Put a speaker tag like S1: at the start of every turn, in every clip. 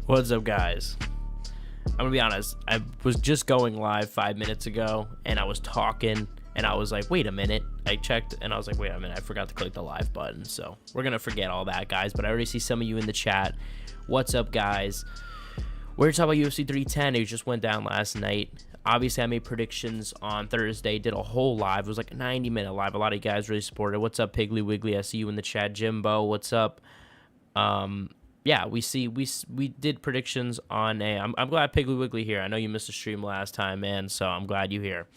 S1: What's up, guys? I'm gonna be honest, I was just going live 5 minutes ago and I was talking and I was like, wait a minute. I checked and I was like, wait a minute, I forgot to click the live button. So we're gonna forget all that, guys, but I already see some of you in the chat. What's up, guys? We're talking about UFC 310. It just went down last night. Obviously, I made predictions on Thursday, did a whole live. It was like a 90-minute live. A lot of you guys really supported. What's up, Piggly Wiggly? I see you in the chat. Jimbo, what's up? Yeah, we did predictions on a. I'm glad Piggly Wiggly here. I know you missed the stream last time, man. So I'm glad you're here.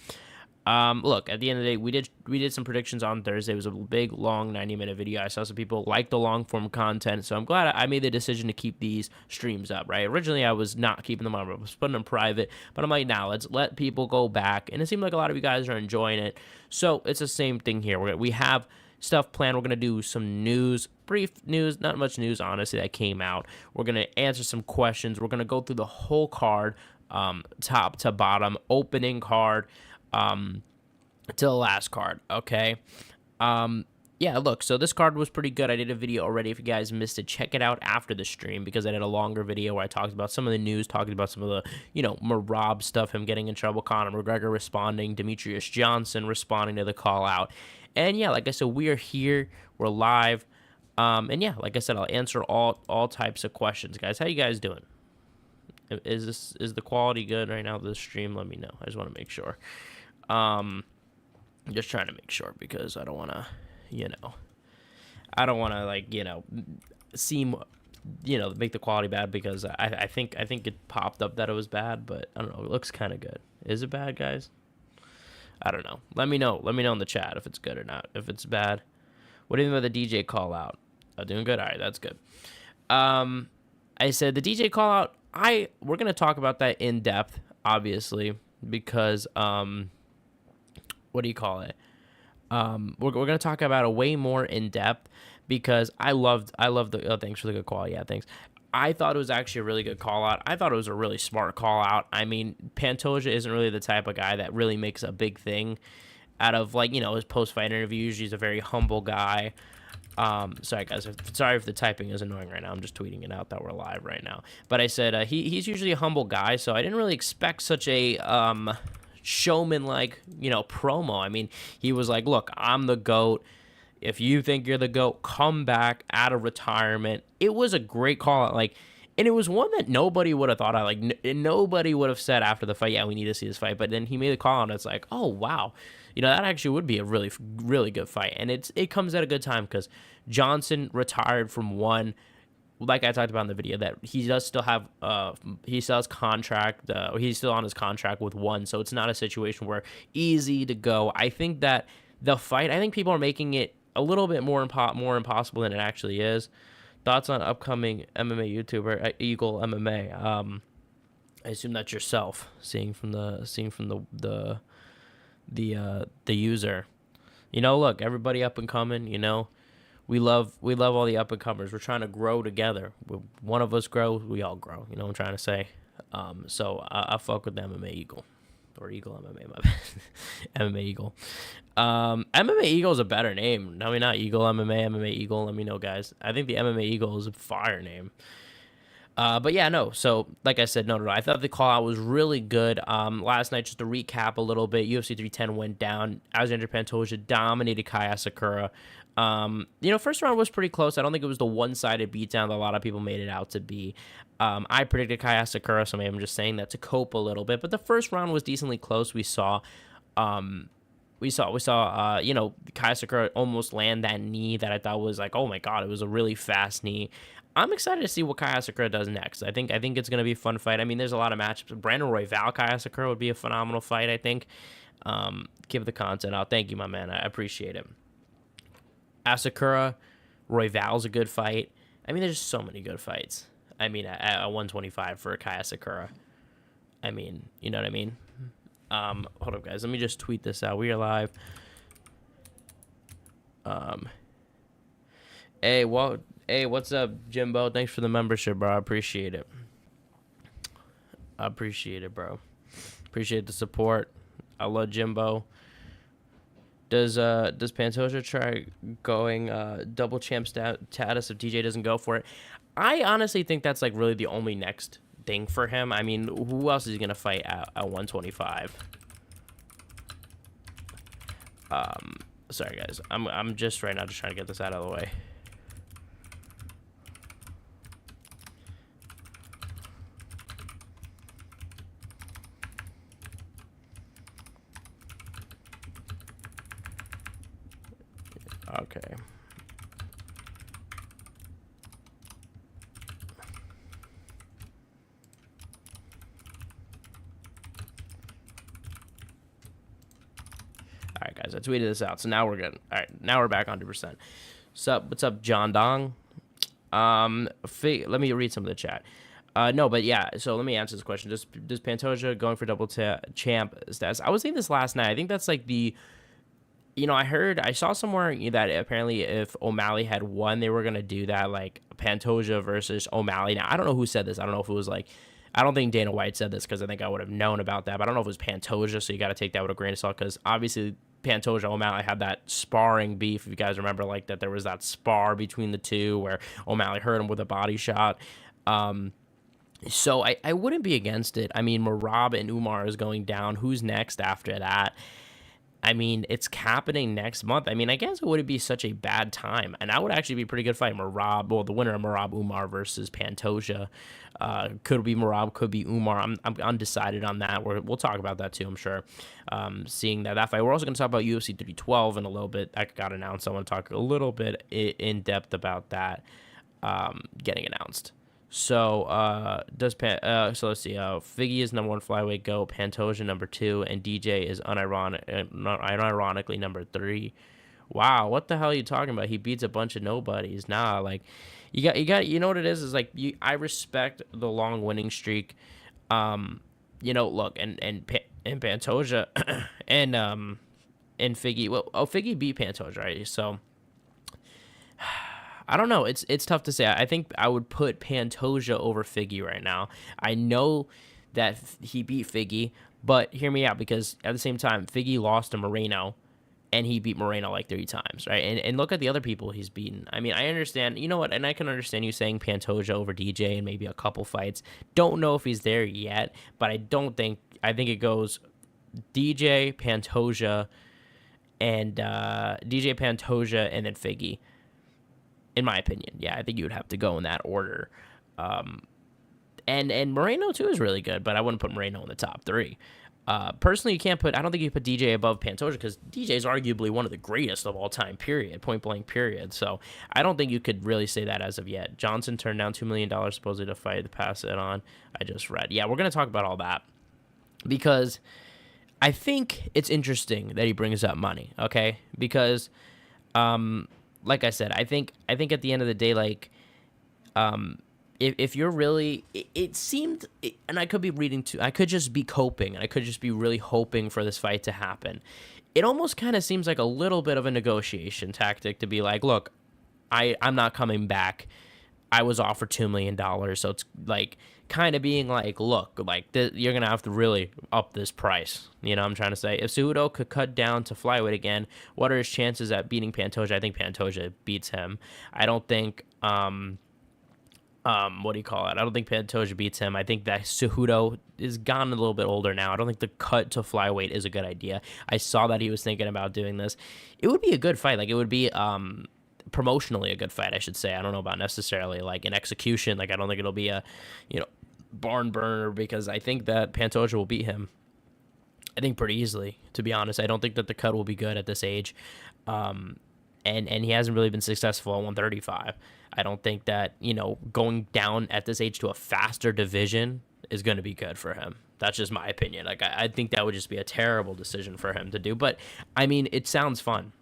S1: Look, at the end of the day, we did some predictions on Thursday. It was a big, long 90-minute video. I saw some people like the long form content, so I'm glad I made the decision to keep these streams up. Right? Originally, I was not keeping them on. I was putting them private, but I'm like, now let's let people go back, and it seemed like a lot of you guys are enjoying it. So it's the same thing here. We have stuff planned. We're gonna do some news, brief news, not much news honestly that came out. We're gonna answer some questions. We're gonna go through the whole card, top to bottom, opening card, to the last card. Okay. Yeah, look, so this card was pretty good. I did a video already. If you guys missed it, check it out after the stream because I did a longer video where I talked about some of the news, talking about some of the, Marab stuff, him getting in trouble, Conor McGregor responding, Demetrious Johnson responding to the call out. And yeah, like I said, we are here. We're live. And yeah, like I said, I'll answer all types of questions, guys. How you guys doing? Is the quality good right now of the stream? Let me know. I just want to make sure. I'm just trying to make sure because I don't want to, seem, make the quality bad because I think it popped up that it was bad, but I don't know. It looks kind of good. Is it bad, guys? I don't know. Let me know. Let me know in the chat if it's good or not. If it's bad. What do you think about the DJ call out? Oh, doing good? All right, that's good. I said the DJ call out, we're going to talk about that in depth, obviously, because, what do you call it? We're going to talk about it way more in depth because I loved the, oh, thanks for the good call. Yeah, thanks. I thought it was actually a really good call out. I thought it was a really smart call out. I mean, Pantoja isn't really the type of guy that really makes a big thing out of, his post-fight interviews. He's a very humble guy. Sorry, guys. Sorry if the typing is annoying right now. I'm just tweeting it out that we're live right now. But I said he's usually a humble guy, so I didn't really expect such a showman-like, promo. I mean, he was like, look, I'm the GOAT. If you think you're the GOAT, come back out of retirement. It was a great call out, and it was one that nobody would have thought of. Nobody would have said after the fight, yeah, we need to see this fight. But then he made a call, and it's like, oh, wow. That actually would be a really, really good fight. And it comes at a good time because Johnson retired from one. Like I talked about in the video, that he does still have, he still has contract, he's still on his contract with one. So it's not a situation where easy to go. I think that the fight, I think people are making it a little bit more impossible than it actually is. Thoughts on upcoming MMA YouTuber Eagle MMA? I assume that's yourself, seeing from the user. Look, everybody up and coming. We love all the up and comers. We're trying to grow together. One of us grows, we all grow. You know what I'm trying to say. So I fuck with the MMA Eagle. Or Eagle MMA, my bad. MMA Eagle. MMA Eagle is a better name. No, not Eagle MMA, MMA Eagle. Let me know, guys. I think the MMA Eagle is a fire name. But yeah, no. So, like I said, no. I thought the call out was really good. Last night, just to recap a little bit, UFC 310 went down. Alexandre Pantoja dominated Kai Asakura. First round was pretty close. I don't think it was the one-sided beatdown that a lot of people made it out to be. I predicted Kai Asakura, so maybe I'm just saying that to cope a little bit. But the first round was decently close. We saw Kai Asakura almost land that knee that I thought was like, oh my god, it was a really fast knee. I'm excited to see what Kai Asakura does next. I think it's going to be a fun fight. I mean, there's a lot of matchups. Brandon Royval, Kai Asakura would be a phenomenal fight, I think. Give the content out. Thank you, my man. I appreciate it. Asakura, Royval's a good fight. I mean, there's just so many good fights. I mean, at 125 for Kai Asakura. I mean, you know what I mean? Hold up, guys. Let me just tweet this out. We are live. Hey, what's up, Jimbo? Thanks for the membership, bro. I appreciate it. Bro. Appreciate the support. I love Jimbo. Does Pantoja try going double champ status if DJ doesn't go for it? I honestly think that's like really the only next thing for him. I mean, who else is he gonna fight at 125? Sorry guys, I'm just right now just trying to get this out of the way. Okay. All right, guys, I tweeted this out, so now we're good. All right, now we're back 100%. What's up, John Dong? Let me read some of the chat. No, but yeah, so let me answer this question. Does Pantoja going for double champ status? I was thinking this last night. I think that's like the, I saw somewhere that apparently if O'Malley had won, they were going to do that, like Pantoja versus O'Malley. Now, I don't know who said this. I don't know if it was like, I don't think Dana White said this because I think I would have known about that, but I don't know if it was Pantoja, so you got to take that with a grain of salt because obviously Pantoja O'Malley had that sparring beef. If you guys remember, like that there was that spar between the two where O'Malley hurt him with a body shot. So I wouldn't be against it. I mean, Merab and Umar is going down. Who's next after that? I mean, it's happening next month. I mean, I guess it wouldn't be such a bad time. And that would actually be a pretty good fight. Merab, well, the winner of Merab Umar versus Pantoja. Could be Merab, could be Umar. I'm undecided on that. We'll talk about that too, I'm sure. Seeing that fight. We're also going to talk about UFC 312 in a little bit. That got announced. I want to talk a little bit in depth about that getting announced. So so let's see. Figgy is number 1 flyweight GOAT, Pantoja number 2, and DJ is unironically number 3. Wow, what the hell are you talking about? He beats a bunch of nobodies. Nah, like you got. You know what it is? Is like I respect the long winning streak. Look and Pantoja and Figgy. Well, Figgy beat Pantoja, right? So. I don't know. It's tough to say. I think I would put Pantoja over Figgy right now. I know that he beat Figgy, but hear me out because at the same time, Figgy lost to Moreno, and he beat Moreno like 3 times, right? And look at the other people he's beaten. I mean, I understand. You know what? And I can understand you saying Pantoja over DJ and maybe a couple fights. Don't know if he's there yet, but I think it goes DJ, Pantoja, and then Figgy. In my opinion, yeah, I think you would have to go in that order. And Moreno too is really good, but I wouldn't put Moreno in the top 3. Personally, I don't think you put DJ above Pantoja because DJ is arguably one of the greatest of all time, period, point blank, period. So I don't think you could really say that as of yet. Johnson turned down $2 million supposedly to fight to pass it on. I just read. Yeah, we're going to talk about all that because I think it's interesting that he brings up money, okay? Because, like I said, I think at the end of the day, like, if you're really, it seemed, and I could be reading too, I could just be coping, and I could just be really hoping for this fight to happen. It almost kind of seems like a little bit of a negotiation tactic to be like, look, I'm not coming back. I was offered $2 million, so it's like kind of being like, look, like you're gonna have to really up this price. You know what I'm trying to say? If Cejudo could cut down to flyweight again, what are his chances at beating Pantoja? I think Pantoja beats him. I don't think what do you call it? I don't think Pantoja beats him. I think that Cejudo is gone a little bit older now. I don't think the cut to flyweight is a good idea. I saw that he was thinking about doing this. It would be a good fight. Like it would be promotionally a good fight, I should say. I don't know about necessarily like an execution. Like I don't think it'll be a, barn burner because I think that Pantoja will beat him. I think pretty easily, to be honest. I don't think that the cut will be good at this age. And he hasn't really been successful at 135. I don't think that, going down at this age to a faster division is going to be good for him. That's just my opinion. Like I think that would just be a terrible decision for him to do. But I mean, it sounds fun.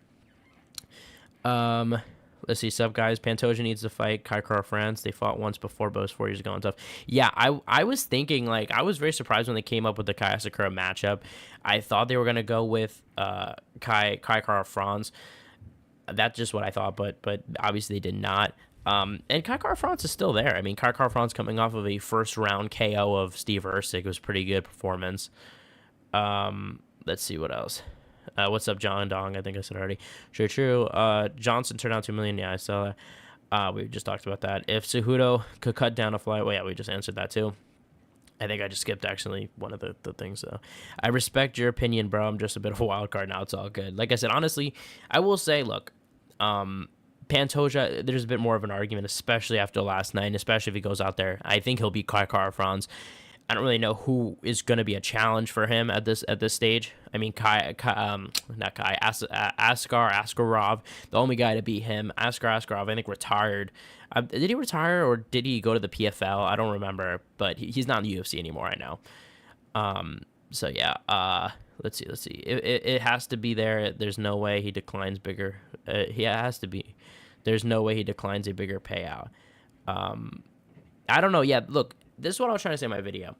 S1: Let's see, sub guys. Pantoja needs to fight Kai France. They fought once before, but it was 4 years ago and stuff. Yeah, I was thinking, like, I was very surprised when they came up with the Kai Asakura matchup. I thought they were gonna go with Kai France. That's just what I thought, but obviously they did not. And Kai France is still there. I mean, Kai France coming off of a first round KO of Steve Erceg. It was a pretty good performance. Let's see what else. What's up, John Dong? I think I said already. True. Johnson turned out $2 million. Yeah, I saw that. We just talked about that. If Cejudo could cut down a flyweight, yeah, we just answered that too. I think I just skipped actually one of the things though. I respect your opinion, bro. I'm just a bit of a wild card now. It's all good. Like I said, honestly, I will say, look, Pantoja, there's a bit more of an argument, especially after last night, and especially if he goes out there. I think he'll beat Kai Asakura. I don't really know who is going to be a challenge for him at this stage. I mean, Askarov, the only guy to beat him. Askarov, I think, retired. Did he retire or did he go to the PFL? I don't remember, but he's not in the UFC anymore right now. So yeah, let's see. It has to be there. There's no way he declines bigger. He has to be. There's no way he declines a bigger payout. I don't know. Yeah, look. This is what I was trying to say in my video.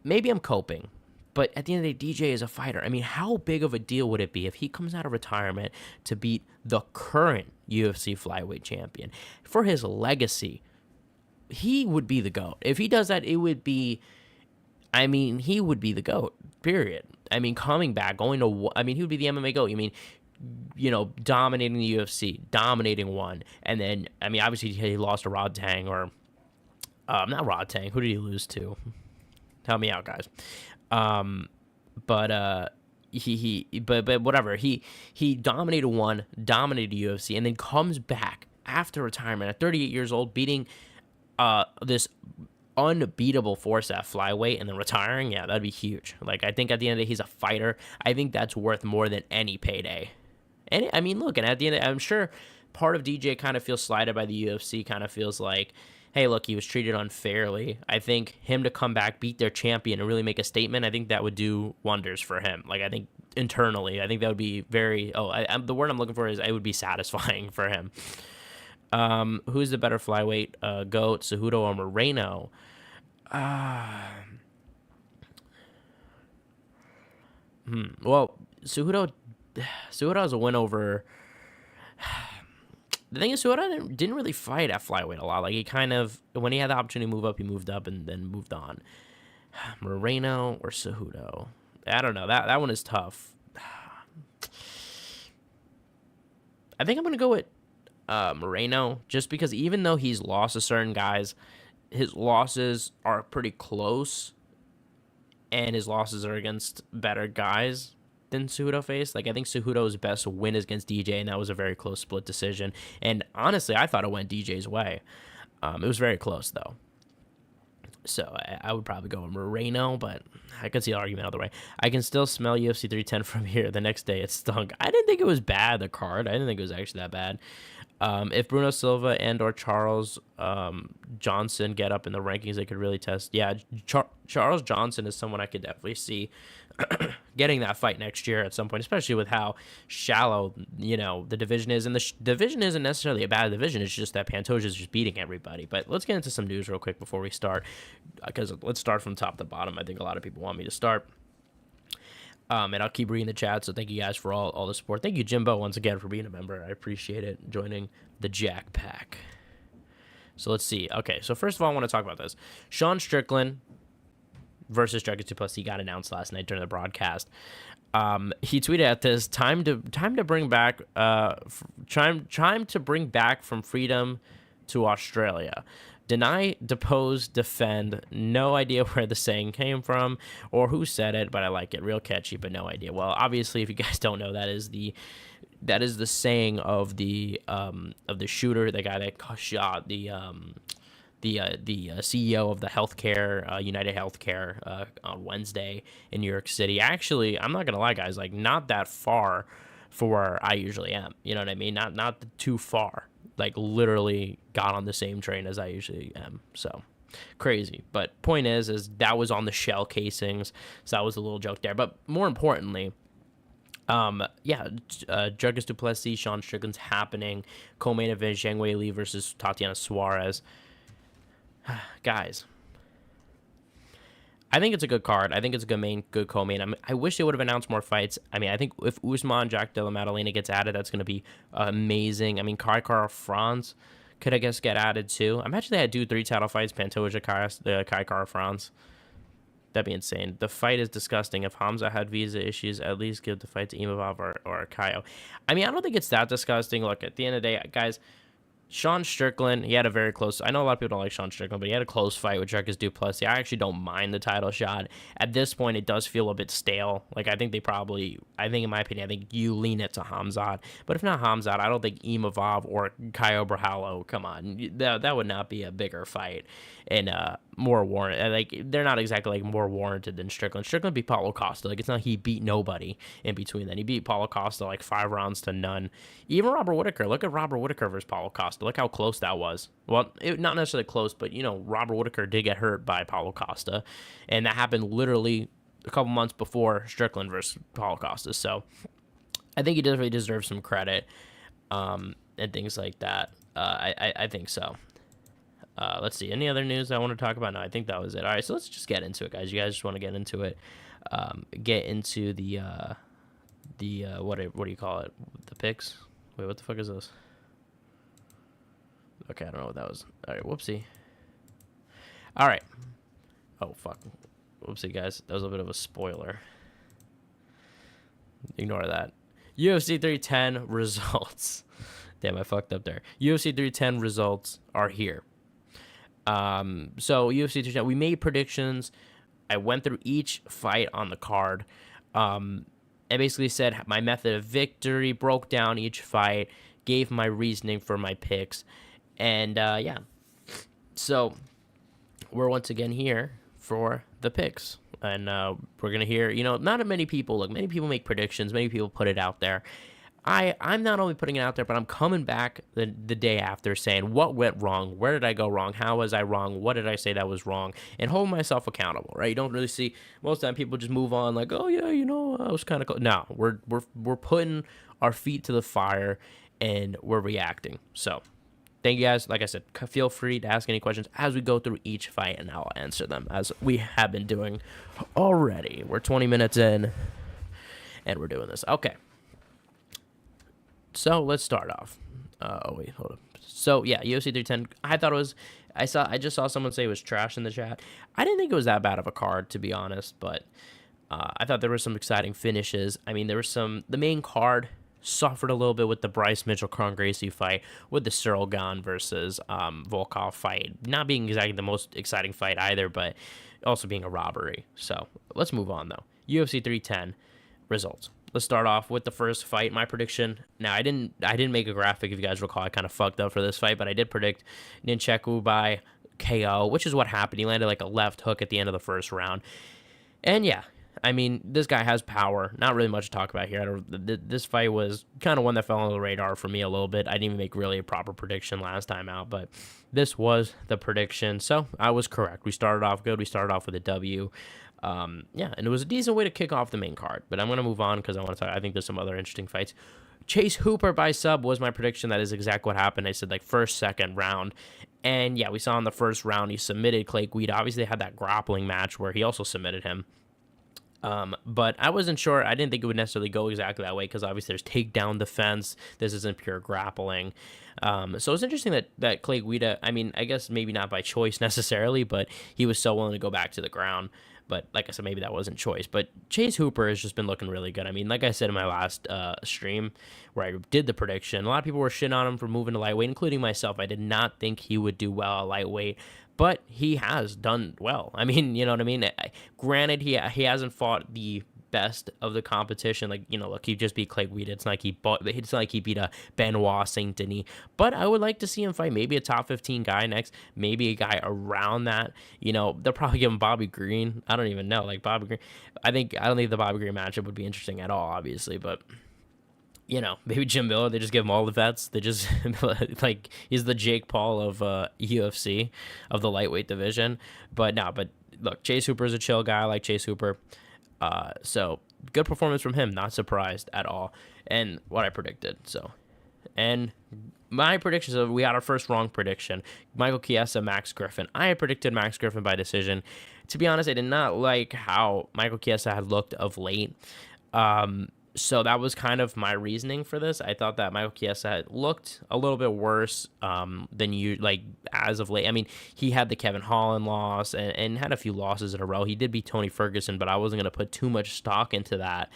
S1: Maybe I'm coping, but at the end of the day, DJ is a fighter. I mean, how big of a deal would it be if he comes out of retirement to beat the current UFC flyweight champion? For his legacy, he would be the GOAT. If he does that, it would be, I mean, he would be the GOAT, period. I mean, coming back, he would be the MMA GOAT. I mean, dominating the UFC, dominating one. And then, I mean, obviously he lost to Rod Tang or... not Rod Tang. Who did he lose to? Help me out, guys. But whatever. He dominated one, dominated UFC, and then comes back after retirement at 38 years old, beating this unbeatable force at flyweight, and then retiring. Yeah, that'd be huge. Like, I think at the end of the day, he's a fighter. I think that's worth more than any payday. And I mean, look, and at the end of the day, I'm sure part of DJ kind of feels slighted by the UFC. Kind of feels like, hey, look, he was treated unfairly. I think him to come back, beat their champion, and really make a statement, I think that would do wonders for him. Like, I think internally, I think that would be very, the word I'm looking for is it would be satisfying for him. Who's the better flyweight, GOAT, Cejudo or Moreno? Well, Cejudo has a win over... The thing is, Cejudo didn't really fight at flyweight a lot. Like, he kind of, when he had the opportunity to move up, he moved up and then moved on. Moreno or Cejudo? I don't know. That one is tough. I think I'm going to go with Moreno, just because even though he's lost to certain guys, his losses are pretty close, and his losses are against better guys than Cejudo faced. Like, I think Cejudo's best win is against DJ, and that was a very close split decision. And honestly, I thought it went DJ's way. It was very close, though. So I would probably go with Moreno, but I could see the argument other way. I can still smell UFC 310 from here. The next day, it stunk. I didn't think it was bad, the card. I didn't think it was actually that bad. If Bruno Silva and or Charles Johnson get up in the rankings, they could really test. Yeah, Charles Johnson is someone I could definitely see getting that fight next year at some point, especially with how shallow, the division is. And the division isn't necessarily a bad division. It's just that Pantoja is just beating everybody. But let's get into some news real quick before we start, because let's start from top to bottom. I think a lot of people want me to start. And I'll keep reading the chat, so thank you guys for all the support. Thank you, Jimbo, once again, for being a member. I appreciate it, joining the Jack Pack. So let's see. Okay, so first of all, I want to talk about this. Sean Strickland versus Dragons 2+, he got announced last night during the broadcast. He tweeted at this, time to bring back from freedom to Australia. Deny, depose, defend. No idea where the saying came from or who said it, but I like it. Real catchy, but no idea. Well, obviously, if you guys don't know, that is the saying of the shooter, the guy that shot the CEO of the healthcare, United Healthcare, on Wednesday in New York City. Actually, I'm not gonna lie, guys, like, not that far for where I usually am. You know what I mean? Not too far. Like, literally got on the same train as I usually am. So crazy. But point is that was on the shell casings. So that was a little joke there. But more importantly, Dragons 2+, Sean Strickland's happening. Co-main event, Zhang Wei Li versus Tatiana Suarez. Guys, I think it's a good card. I think it's a good co-main. I wish they would have announced more fights. I mean, I think if Usman, Jack Della Maddalena gets added, that's going to be amazing. I mean, Kai France could, I guess, get added too. Imagine they had 3 title fights, Pantoja, Kai France. That'd be insane. The fight is disgusting. If Hamza had visa issues, at least give the fight to Imavov or Kaio. I mean, I don't think it's that disgusting. Look, at the end of the day, guys, Sean Strickland, he had a very close. I know a lot of people don't like Sean Strickland, but he had a close fight with Dricus Du Plessis. I actually don't mind the title shot. At this point, it does feel a bit stale. Like, I think in my opinion, I think you lean it to Hamzat. But if not Hamzat, I don't think Imavov or Caio Brajalo, come on, that would not be a bigger fight and more warranted. Like, they're not exactly, like, more warranted than Strickland. Strickland beat Paulo Costa. Like, it's not like he beat nobody in between then. He beat Paulo Costa, like, 5 rounds to none. Even Robert Whittaker. Look at Robert Whittaker versus Paulo Costa. Look how close that was. Well, not necessarily close, but, Robert Whittaker did get hurt by Paulo Costa. And that happened literally a couple months before Strickland versus Paulo Costa. So I think he definitely deserves some credit and things like that. I think so. Let's see. Any other news I want to talk about? No, I think that was it. All right, so let's just get into it, guys. You guys just want to get into it. Get into the what do you call it? The picks? Wait, what the fuck is this? Okay, I don't know what that was. All right, whoopsie. All right. Oh, fuck. Whoopsie, guys. That was a bit of a spoiler. Ignore that. UFC 310 results. Damn, I fucked up there. UFC 310 results are here. So UFC 310, we made predictions. I went through each fight on the card. I basically said my method of victory, broke down each fight, gave my reasoning for my picks, and yeah. So we're once again here for the picks, and we're gonna hear. Not many people look. Many people make predictions. Many people put it out there. I'm not only putting it out there, but I'm coming back the day after saying what went wrong, where did I go wrong, how was I wrong, what did I say that was wrong, and hold myself accountable, right? You don't really see, most of the time people just move on like, oh yeah, I was kind of cool. No, we're putting our feet to the fire and we're reacting. So thank you guys. Like I said, feel free to ask any questions as we go through each fight, and I'll answer them as we have been doing already. We're 20 minutes in and we're doing this. Okay. So let's start off. Wait, hold up. So yeah, UFC 310. I thought it was. I just saw someone say it was trash in the chat. I didn't think it was that bad of a card, to be honest. But I thought there were some exciting finishes. I mean, there was some. The main card suffered a little bit with the Bryce Mitchell-Kron Gracie fight, with the Cyril Gane versus Volkov fight not being exactly the most exciting fight either, but also being a robbery. So let's move on though. UFC 310 results. Let's start off with the first fight. My prediction. Now, I didn't make a graphic, if you guys recall. I kind of fucked up for this fight, but I did predict Nunchaku by KO, which is what happened. He landed like a left hook at the end of the first round. And yeah, I mean, this guy has power. Not really much to talk about here. This fight was kind of one that fell on the radar for me a little bit. I didn't even make really a proper prediction last time out, but this was the prediction. So I was correct. We started off good. We started off with a W. Yeah, and it was a decent way to kick off the main card. But I'm going to move on because I think there's some other interesting fights. Chase Hooper by sub was my prediction. That is exactly what happened. I said like first, second round. And yeah, we saw in the first round he submitted Clay Guida. Obviously, they had that grappling match where he also submitted him. But I wasn't sure. I didn't think it would necessarily go exactly that way because obviously there's takedown defense. This isn't pure grappling. So it's interesting that Clay Guida, I mean, I guess maybe not by choice necessarily, but he was so willing to go back to the ground. But like I said, maybe that wasn't choice. But Chase Hooper has just been looking really good. I mean, like I said in my last stream where I did the prediction, a lot of people were shitting on him for moving to lightweight, including myself. I did not think he would do well at lightweight, but he has done well. I mean, you know what I mean? Granted, he hasn't fought the best of the competition. Like, look, he just beat Clay Guida. It's not like he beat a Benoit Saint Denis. But I would like to see him fight maybe a top 15 guy next, maybe a guy around that. They'll probably give him Bobby Green. I don't even know, like Bobby Green. I don't think the Bobby Green matchup would be interesting at all, obviously, but maybe Jim Miller. They just give him all the vets. They just like he's the Jake Paul of UFC of the lightweight division. But look, Chase Hooper is a chill guy. I like Chase Hooper. So good performance from him. Not surprised at all. And what I predicted. And my predictions, we got our first wrong prediction. Michael Chiesa, Max Griffin. I had predicted Max Griffin by decision. To be honest, I did not like how Michael Chiesa had looked of late. So that was kind of my reasoning for this. I thought that Michael Chiesa had looked a little bit worse than you, like, as of late. I mean, he had the Kevin Holland loss and had a few losses in a row. He did beat Tony Ferguson, but I wasn't going to put too much stock into that.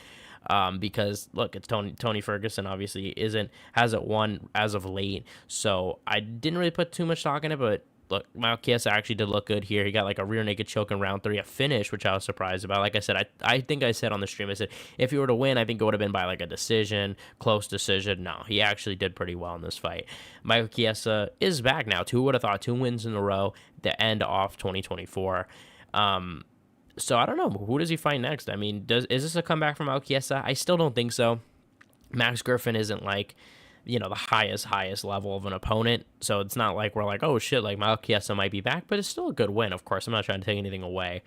S1: because look, it's Tony Ferguson obviously hasn't won as of late, so I didn't really put too much stock in it, but. Look, Mike Chiesa actually did look good here. He got like a rear naked choke in round 3, a finish, which I was surprised about. Like I said, I think I said on the stream, I said, if he were to win, I think it would have been by like a decision, close decision. No, he actually did pretty well in this fight. Michael Chiesa is back now. Who would have thought 2 wins in a row, the end off 2024. So I don't know. Who does he fight next? I mean, is this a comeback from Michael Chiesa? I still don't think so. Max Griffin isn't like, the highest level of an opponent. So it's not like we're like, oh shit, like Michael Chiesa might be back, but it's still a good win. Of course, I'm not trying to take anything away,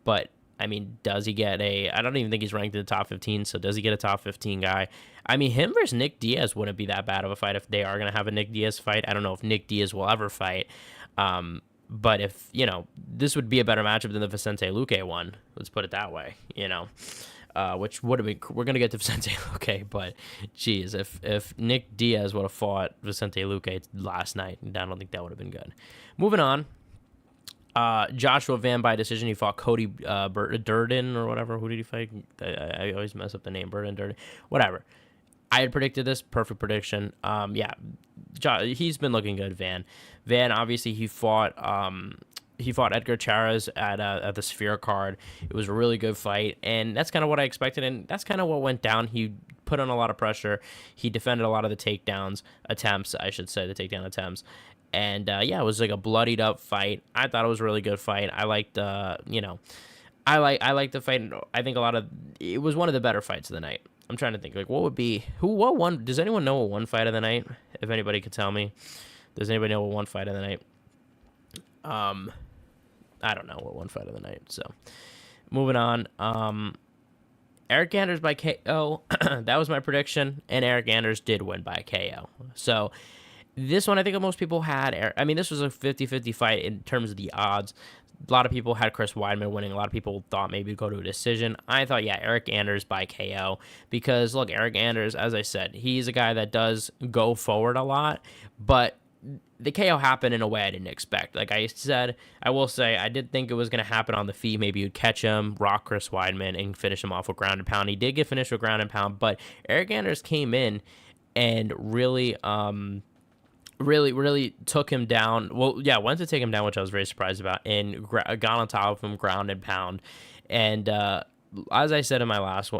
S1: but I mean, does he get I don't even think he's ranked in the top 15. So does he get a top 15 guy? I mean, him versus Nick Diaz wouldn't be that bad of a fight if they are going to have a Nick Diaz fight. I don't know if Nick Diaz will ever fight. But if, this would be a better matchup than the Vicente Luque one. Let's put it that way, which would have been, we're going to get to Vicente Luque, but geez, if Nick Diaz would have fought Vicente Luque last night, I don't think that would have been good. Moving on, Joshua Van by decision. He fought Cody Durden or whatever. Who did he fight? I always mess up the name. Durden. Whatever. I had predicted this. Perfect prediction. He's been looking good, Van. Obviously, he fought Edgar Charas at the Sphere card. It was a really good fight, and that's kind of what I expected, and that's kind of what went down. He put on a lot of pressure. He defended a lot of the takedown attempts, and it was like a bloodied up fight. I thought it was a really good fight. I liked, I liked the fight. I think it was one of the better fights of the night. I'm trying to think, like, what won? Does anyone know what one fight of the night? If anybody could tell me. Does anybody know what one fight of the night? I don't know what one fight of the night. So, moving on. Eric Anders by KO. That was my prediction, and Eric Anders did win by KO. So, this one I think most people had. I mean, this was a 50-50 fight in terms of the odds. A lot of people had Chris Weidman winning. A lot of people thought maybe it'd go to a decision. I thought, Eric Anders by KO. Because, look, Eric Anders, as I said, he's a guy that does go forward a lot. But the KO happened in a way I didn't expect. Like I said, I will say, I did think it was going to happen on the feet. Maybe you'd catch him, rock Chris Weidman, and finish him off with ground and pound. He did get finished with ground and pound. But Eric Anders came in and really took him down. Well, went to take him down, which I was very surprised about, and got on top of him, ground and pound. And as I said in my last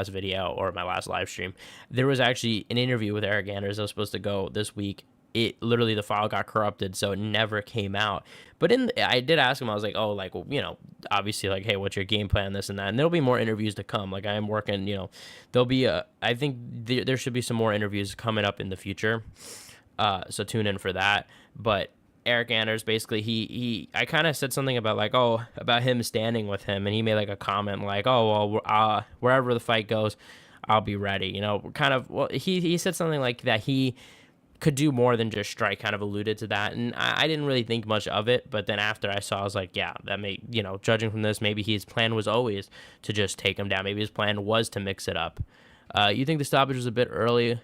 S1: video or my last live stream, there was actually an interview with Eric Anders that was supposed to go this week. It literally, the file got corrupted, so it never came out. But I did ask him. I was like, obviously, like, hey, what's your game plan, this and that. And there'll be more interviews to come. Like, I am working. There'll be I think there should be some more interviews coming up in the future. So tune in for that. But Eric Anders, basically, I kind of said something about about him standing with him, and he made like a comment like, wherever the fight goes, I'll be ready. He said something like that. He could do more than just strike, kind of alluded to that, and I didn't really think much of it. But then after I saw, I was like, that may, judging from this, maybe his plan was always to just take him down. Maybe his plan was to mix it up. You think the stoppage was a bit early?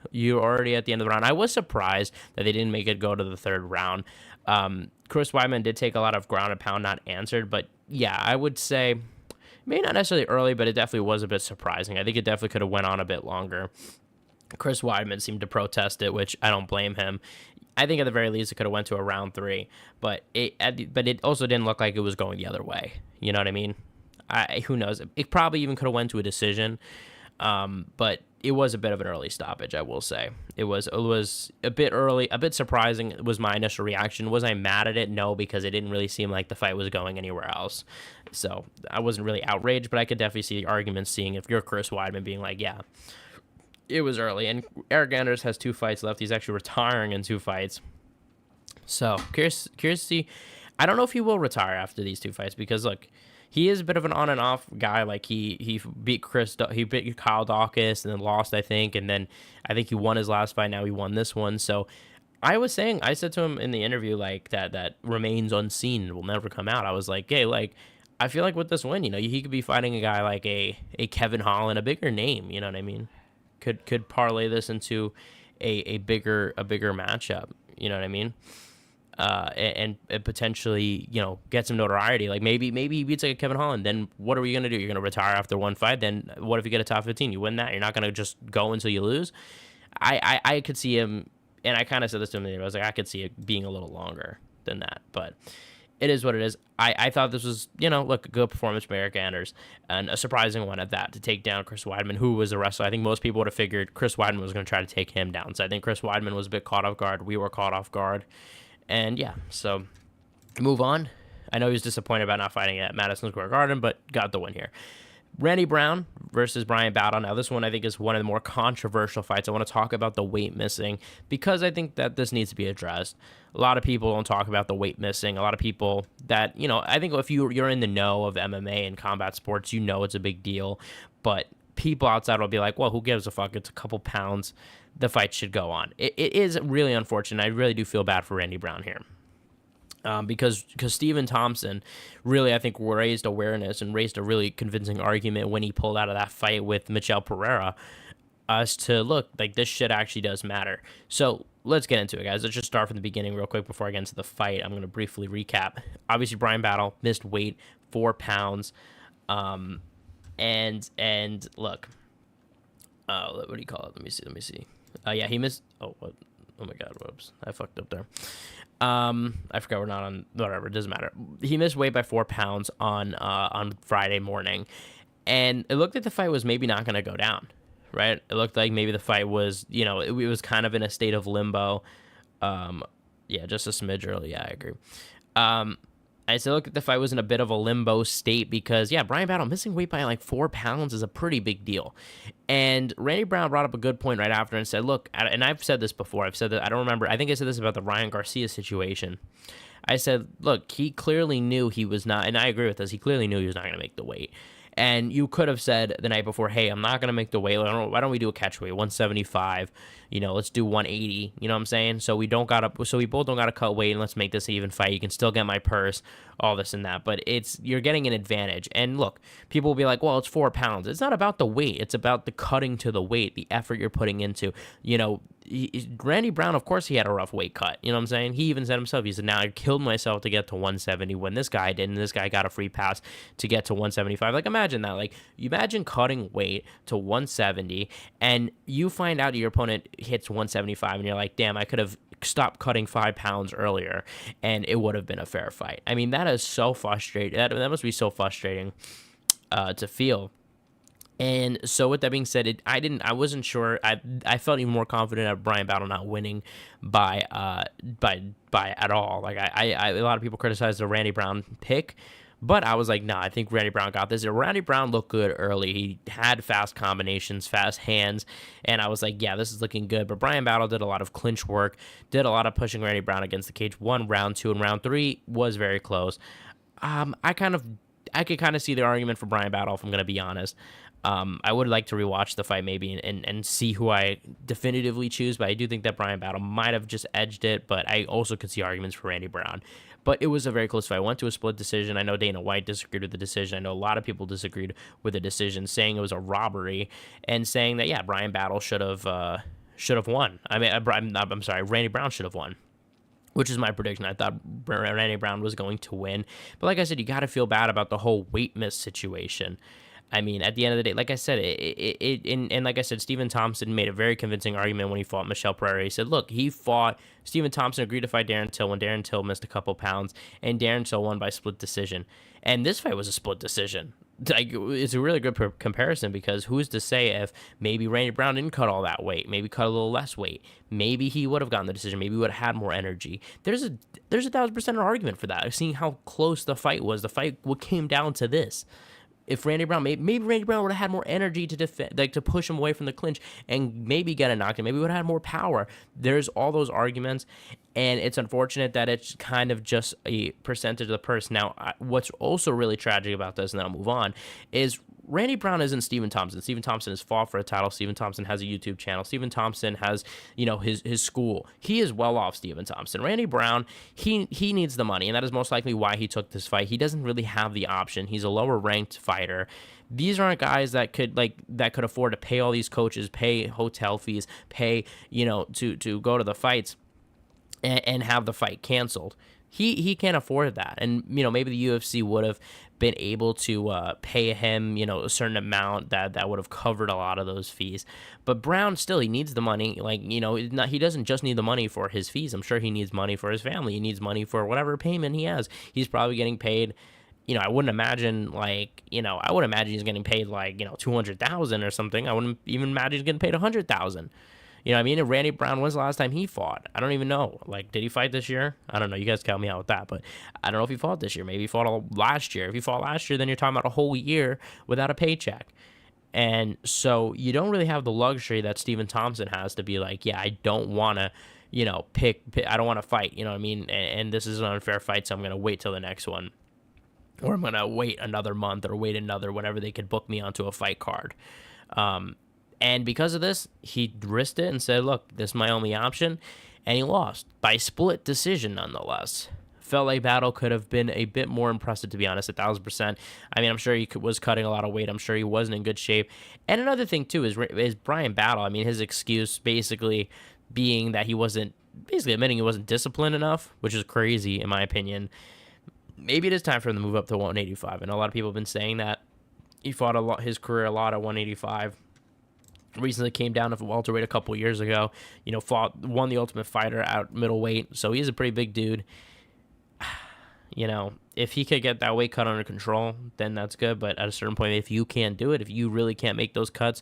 S1: You're already at the end of the round. I was surprised that they didn't make it go to the third round. Chris Weidman did take a lot of ground and pound, not answered. But, I would say maybe not necessarily early, but it definitely was a bit surprising. I think it definitely could have went on a bit longer. Chris Weidman seemed to protest it, which I don't blame him. I think at the very least it could have went to a round 3. But it also didn't look like it was going the other way. You know what I mean? Who knows? It probably even could have went to a decision. But it was a bit of an early stoppage, I will say. It was a bit early, a bit surprising was my initial reaction. Was I mad at it? No, because it didn't really seem like the fight was going anywhere else. So I wasn't really outraged, but I could definitely see the arguments seeing if you're Chris Weidman being like, it was early. And Eric Anders has 2 fights left. He's actually retiring in 2 fights. So curious to see. I don't know if he will retire after these 2 fights because, look, he is a bit of an on and off guy. Like he beat Kyle Dawkins and then lost, I think, and then I think he won his last fight. Now he won this one. So I said to him in the interview like that remains unseen and will never come out. I was like, hey, I feel like with this win, he could be fighting a guy like a Kevin Holland, a bigger name. You know what I mean? Could parlay this into a bigger matchup. You know what I mean? and potentially, get some notoriety. Like maybe he beats like a Kevin Holland. Then what are we gonna do? You're gonna retire after one fight. Then what if you get a top 15? You win that. You're not gonna just go until you lose. I could see him, and I kind of said this to him. I was like, I could see it being a little longer than that, but it is what it is. I thought this was, look, a good performance by Eric Anders, and a surprising one at that, to take down Chris Weidman, who was a wrestler. I think most people would have figured Chris Weidman was going to try to take him down. So I think Chris Weidman was a bit caught off guard. We were caught off guard. And yeah, so move on. I know he was disappointed about not fighting at Madison Square Garden, but got the win here. Randy Brown versus Brian Battle. Now, this one I think is one of the more controversial fights. I want to talk about the weight missing because I think that this needs to be addressed. A lot of people don't talk about the weight missing. A lot of people that, I think if you're in the know of MMA and combat sports, it's a big deal. But people outside will be like, well, who gives a fuck? It's a couple pounds. The fight should go on. It is really unfortunate. I really do feel bad for Randy Brown here. Because Stephen Thompson really, I think, raised awareness and raised a really convincing argument when he pulled out of that fight with Michel Pereira as to, look, like, this shit actually does matter. So let's get into it, guys. Let's just start from the beginning real quick before I get into the fight. I'm going to briefly recap. Obviously, Brian Battle missed weight, 4 pounds. And look, what do you call it? Let me see. Yeah, he missed. Oh my God, whoops. I fucked up there. I forgot we're not on, whatever, it doesn't matter. He missed weight by 4 pounds on Friday morning, and it looked like the fight was maybe not going to go down, right? It looked like maybe the fight was, it was kind of in a state of limbo. Yeah, just a smidge early. Yeah, I agree. I said, look, the fight was in a bit of a limbo state because, yeah, Brian Battle missing weight by like 4 pounds is a pretty big deal. And Randy Brown brought up a good point right after and said, look, and I've said this before. I've said that, I don't remember. I think I said this about the Ryan Garcia situation. I said, look, he clearly knew he was not, and I agree with this, he clearly knew he was not going to make the weight. And you could have said the night before, hey, I'm not going to make the weight. Why don't we do a catch weight, 175? Let's do 180. You know what I'm saying? So we both don't got to cut weight, and let's make this an even fight. You can still get my purse, all this and that. But you're getting an advantage. And look, people will be like, well, it's 4 pounds. It's not about the weight. It's about the cutting to the weight, the effort you're putting into. Randy Brown, of course, he had a rough weight cut. You know what I'm saying? He even said himself, he said, now I killed myself to get to 170 when this guy didn't. This guy got a free pass to get to 175. Like, imagine that. Like, you imagine cutting weight to 170 and you find out your opponent hits 175 and you're like, damn, I could have stopped cutting 5 pounds earlier and it would have been a fair fight. I mean, that is so frustrating. That must be so frustrating to feel. And so with that being said, I wasn't sure. I felt even more confident at Brian Battle not winning by at all. Like a lot of people criticized the Randy Brown pick, but I was like, nah, I think Randy Brown got this. Randy Brown looked good early. He had fast combinations, fast hands, and I was like, yeah, this is looking good. But Brian Battle did a lot of clinch work, did a lot of pushing Randy Brown against the cage. Round 2, and round 3 was very close. I could kind of see the argument for Brian Battle, if I'm going to be honest. I would like to rewatch the fight maybe and see who I definitively choose, but I do think that Brian Battle might have just edged it, but I also could see arguments for Randy Brown. But it was a very close fight. I went to a split decision. I know Dana White disagreed with the decision. I know a lot of people disagreed with the decision, saying it was a robbery and saying that, yeah, Brian Battle should have won. I mean, I'm sorry, Randy Brown should have won, which is my prediction. I thought Randy Brown was going to win. But like I said, you got to feel bad about the whole weight miss situation. I mean, at the end of the day, like I said, and like I said, Stephen Thompson made a very convincing argument when he fought Michel Pereira. He said, look, Stephen Thompson agreed to fight Darren Till when Darren Till missed a couple pounds, and Darren Till won by split decision. And this fight was a split decision. Like, it's a really good comparison because who's to say if maybe Randy Brown didn't cut all that weight, maybe cut a little less weight, maybe he would have gotten the decision, maybe he would have had more energy. There's a 1,000% an argument for that. Seeing how close the fight was, came down to this. If Randy Brown, maybe Randy Brown would have had more energy to defend, like to push him away from the clinch and maybe get a knockdown, maybe would have had more power. There's all those arguments, and it's unfortunate that it's kind of just a percentage of the purse. Now, what's also really tragic about this, and then I'll move on, is Randy Brown isn't Stephen Thompson. Stephen Thompson has fought for a title. Stephen Thompson has a YouTube channel. Stephen Thompson has, his school. He is well off Stephen Thompson. Randy Brown, he needs the money, and that is most likely why he took this fight. He doesn't really have the option. He's a lower ranked fighter. These aren't guys that could afford to pay all these coaches, pay hotel fees, pay, to go to the fights. and have the fight canceled. He can't afford that. And, maybe the UFC would have been able to pay him, a certain amount that would have covered a lot of those fees. But Brown, still, he needs the money. Like, he doesn't just need the money for his fees. I'm sure he needs money for his family. He needs money for whatever payment he has. He's probably getting paid. I wouldn't imagine he's getting paid like, 200,000 or something. I wouldn't even imagine he's getting paid 100,000. You know what I mean? And Randy Brown, when's the last time he fought? I don't even know. Like, did he fight this year? I don't know. You guys count me out with that. But I don't know if he fought this year. Maybe he fought all last year. If he fought last year, then you're talking about a whole year without a paycheck. And so you don't really have the luxury that Stephen Thompson has to be like, yeah, I don't want to, pick, I don't want to fight. You know what I mean? And this is an unfair fight, so I'm going to wait till the next one. Or I'm going to wait another month or wait another whenever they could book me onto a fight card. And because of this, he risked it and said, look, this is my only option. And he lost by split decision, nonetheless. Felt like battle could have been a bit more impressive, to be honest, 1,000%. I mean, I'm sure he was cutting a lot of weight. I'm sure he wasn't in good shape. And another thing, too, is Brian Battle. I mean, his excuse basically being that he wasn't, basically admitting he wasn't disciplined enough, which is crazy, in my opinion. Maybe it is time for him to move up to 185. I know a lot of people have been saying that. He fought his career a lot at 185. Recently came down to welterweight a couple years ago. Won the Ultimate Fighter at middleweight. So he's a pretty big dude. If he could get that weight cut under control, then that's good. But at a certain point, if you can't do it, if you really can't make those cuts,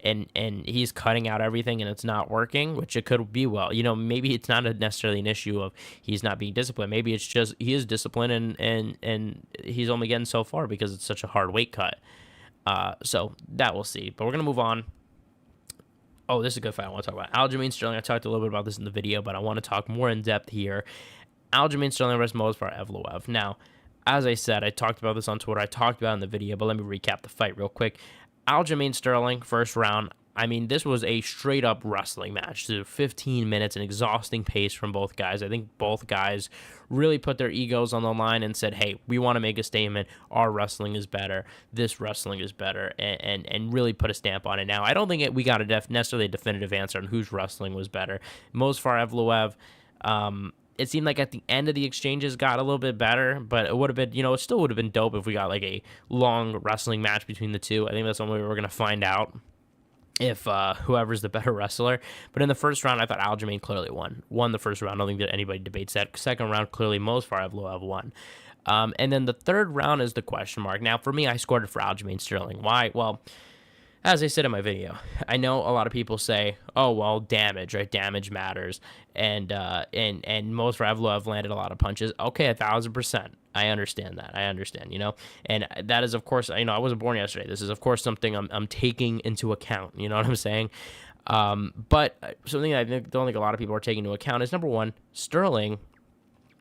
S1: and he's cutting out everything and it's not working, which it could be, maybe it's not necessarily an issue of he's not being disciplined. Maybe it's just he is disciplined and he's only getting so far because it's such a hard weight cut. So that we'll see. But we're going to move on. Oh, this is a good fight I want to talk about. Aljamain Sterling, I talked a little bit about this in the video, but I want to talk more in depth here. Aljamain Sterling versus Movsar Evloev. Now, as I said, I talked about this on Twitter. I talked about it in the video, but let me recap the fight real quick. Aljamain Sterling, first round. I mean, this was a straight-up wrestling match. So 15 minutes, an exhausting pace from both guys. I think both guys really put their egos on the line and said, hey, we want to make a statement. Our wrestling is better. This wrestling is better, and really put a stamp on it. Now, I don't think we got necessarily a definitive answer on whose wrestling was better. Movsar Evloev, it seemed like at the end of the exchanges got a little bit better, but it would have been, it still would have been dope if we got like a long wrestling match between the two. I think that's the only way we're going to find out if whoever's the better wrestler. But in the first round, I thought Aljamain clearly won the first round. I don't think that anybody debates that. Second round, clearly Movsar Evloev won. And then the third round is the question mark. Now, for me, I scored it for Aljamain Sterling. Why? Well, as I said in my video, I know a lot of people say, oh, well, damage, right? Damage matters. And Movsar Evloev landed a lot of punches. Okay, 1,000%. I understand that. And that is, of course, I wasn't born yesterday. This is, of course, something I'm taking into account. You know what I'm saying? But something I don't think a lot of people are taking into account is, number one, Sterling,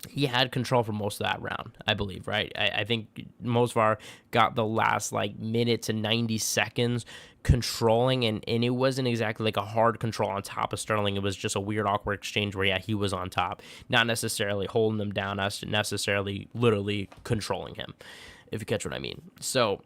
S1: he had control for most of that round, I believe, right? I think Movsar got the last, minute to 90 seconds controlling, and it wasn't exactly like a hard control on top of Sterling. It was just a weird, awkward exchange where, he was on top. Not necessarily holding him down, not necessarily literally controlling him, if you catch what I mean. So,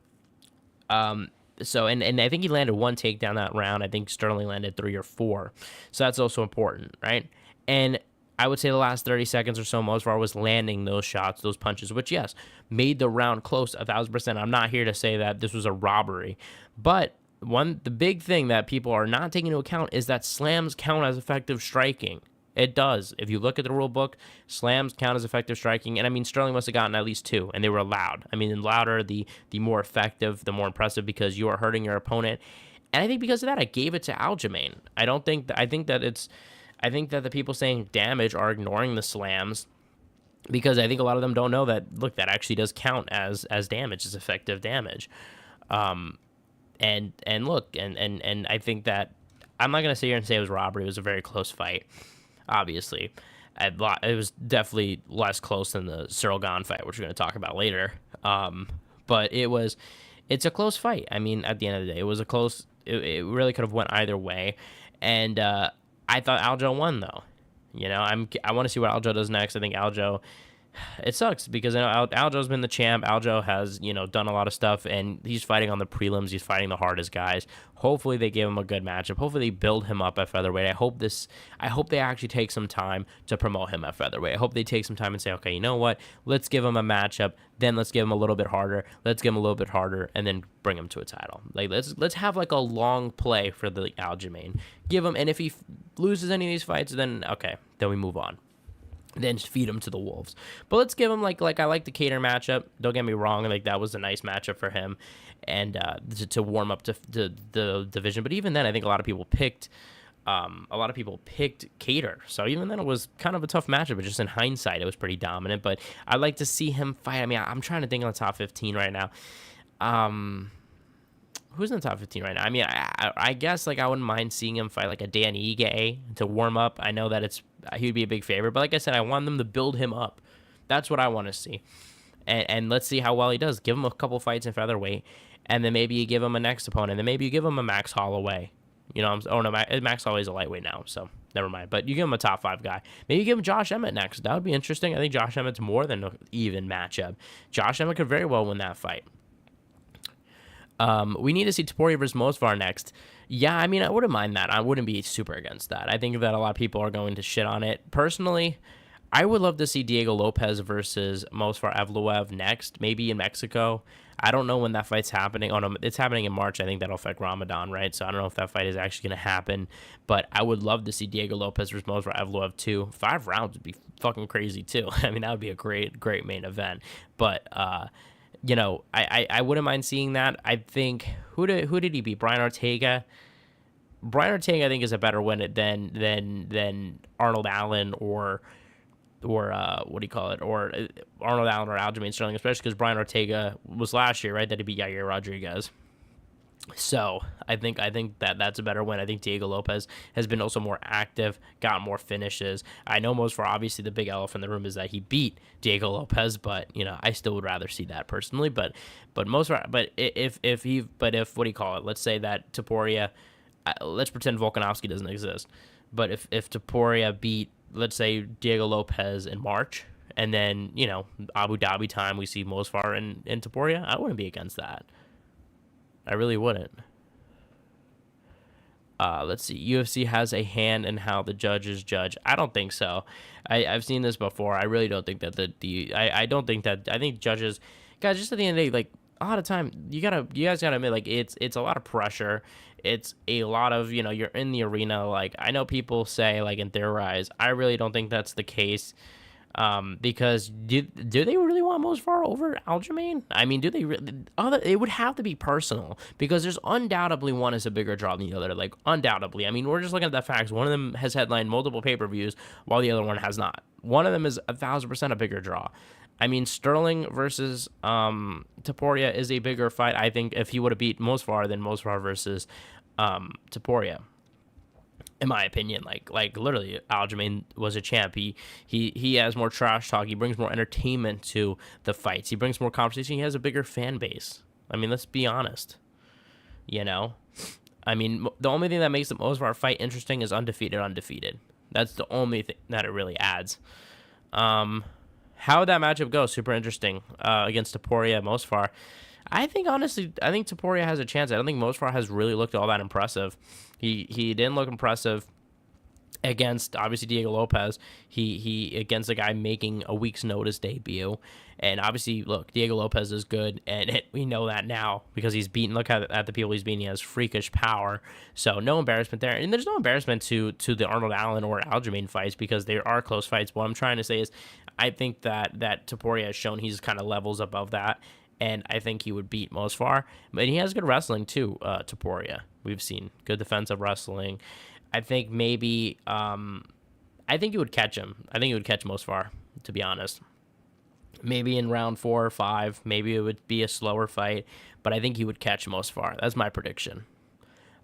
S1: and I think he landed one takedown that round. I think Sterling landed 3 or 4. So that's also important, right? And I would say the last 30 seconds or so, Movsar was landing those shots, those punches, which, yes, made the round close 1,000%. I'm not here to say that this was a robbery. But the big thing that people are not taking into account is that slams count as effective striking. It does. If you look at the rule book, slams count as effective striking. And, I mean, Sterling must have gotten at least 2, and they were allowed. I mean, the louder, the more effective, the more impressive, because you are hurting your opponent. And I think because of that, I gave it to Aljamain. I think that the people saying damage are ignoring the slams, because I think a lot of them don't know that, look, that actually does count as damage, as effective damage. And I think that I'm not going to sit here and say it was robbery. It was a very close fight, obviously. It was definitely less close than the Cyril Gane fight, which we're going to talk about later. But it's a close fight. I mean, at the end of the day, it was a close, it really could have went either way. And, I thought Aljo won, though. I want to see what Aljo does next. I think Aljo It sucks because Aljo's been the champ. Aljo has, done a lot of stuff, and he's fighting on the prelims. He's fighting the hardest guys. Hopefully, they give him a good matchup. Hopefully, they build him up at featherweight. I hope they actually take some time to promote him at featherweight. I hope they take some time and say, okay, you know what? Let's give him a matchup. Then let's give him a little bit harder. Let's give him a little bit harder, and then bring him to a title. Like let's have like a long play for the Aljamain. Give him, and if he loses any of these fights, then okay, then we move on. Then feed him to the wolves. But let's give him like I like the Cater matchup. Don't get me wrong, like that was a nice matchup for him, and to warm up to the division. But even then, I think a lot of people picked Cater. So even then, it was kind of a tough matchup. But just in hindsight, it was pretty dominant. But I'd like to see him fight. I mean, I'm trying to think of the top 15 right now. Who's in the top 15 right now? I mean, I guess like I wouldn't mind seeing him fight like a Dan Ige to warm up. I know that he would be a big favorite, but like I said, I want them to build him up. That's what I want to see, and let's see how well he does. Give him a couple fights in featherweight, and then maybe you give him a next opponent. Then maybe you give him a Max Holloway. Max Holloway's a lightweight now, so never mind. But you give him a top 5 guy. Maybe you give him Josh Emmett next. That would be interesting. I think Josh Emmett's more than an even matchup. Josh Emmett could very well win that fight. We need to see Topuria versus Mosvar next. Yeah, I mean, I wouldn't mind that. I wouldn't be super against that. I think that a lot of people are going to shit on it. Personally, I would love to see Diego Lopez versus Mosvar Evloev next, maybe in Mexico. I don't know when that fight's happening. Oh, no, it's happening in March. I think that'll affect Ramadan, right? So I don't know if that fight is actually going to happen. But I would love to see Diego Lopez versus Mosvar Evloev too. 5 rounds would be fucking crazy too. I mean, that would be a great main event. But, I wouldn't mind seeing that. I think who did he beat? Brian Ortega. Brian Ortega, I think, is a better win than Arnold Allen or what do you call it? Or Arnold Allen or Aljamain Sterling, especially because Brian Ortega was last year, right? That he beat Yair Rodriguez. So I think that's a better win. I think Diego Lopez has been also more active, got more finishes. I know Mosvar, obviously the big elephant in the room is that he beat Diego Lopez, but I still would rather see that personally. But Mosvar, if what do you call it? Let's say that Topuria, let's pretend Volkanovski doesn't exist. But if Topuria beat, let's say, Diego Lopez in March, and then Abu Dhabi time we see Mosvar and Topuria, I wouldn't be against that. I really wouldn't. Let's see. UFC has a hand in how the judges judge. I don't think so. I've seen this before. I really don't think that I don't think that. I think judges, guys, just at the end of the day, like a lot of time, you guys gotta admit, like it's a lot of pressure. It's a lot of you're in the arena. Like I know people say like in their eyes. I really don't think that's the case. Because do they really want Mosvar over Aljamain? I mean, do they really? It would have to be personal because there's undoubtedly one is a bigger draw than the other. Like undoubtedly. I mean, we're just looking at the facts. One of them has headlined multiple pay-per-views while the other one has not. One of them is 1,000% a bigger draw. I mean, Sterling versus Topuria is a bigger fight. I think if he would have beat Mosvar, then Mosvar versus Topuria. In my opinion, like literally, Aljamain was a champ. He has more trash talk. He brings more entertainment to the fights. He brings more conversation. He has a bigger fan base. I mean, let's be honest. I mean, the only thing that makes the Mosvar fight interesting is undefeated. That's the only thing that it really adds. How would that matchup go? Super interesting against Topuria Mosvar. I think Topuria has a chance. I don't think Mosvar has really looked all that impressive. He didn't look impressive against, obviously, Diego Lopez. He against a guy making a week's notice debut. And obviously, look, Diego Lopez is good, and we know that now because he's beaten. Look at the people he's beaten. He has freakish power. So no embarrassment there. And there's no embarrassment to the Arnold Allen or Aljamain fights because there are close fights. What I'm trying to say is I think that Topuria has shown he's kind of levels above that. And I think he would beat Mosvar. But he has good wrestling, too, Topuria. We've seen good defensive wrestling. I think maybe I think he would catch him. I think he would catch Mosvar, to be honest. Maybe in round 4 or 5. Maybe it would be a slower fight. But I think he would catch Mosvar. That's my prediction.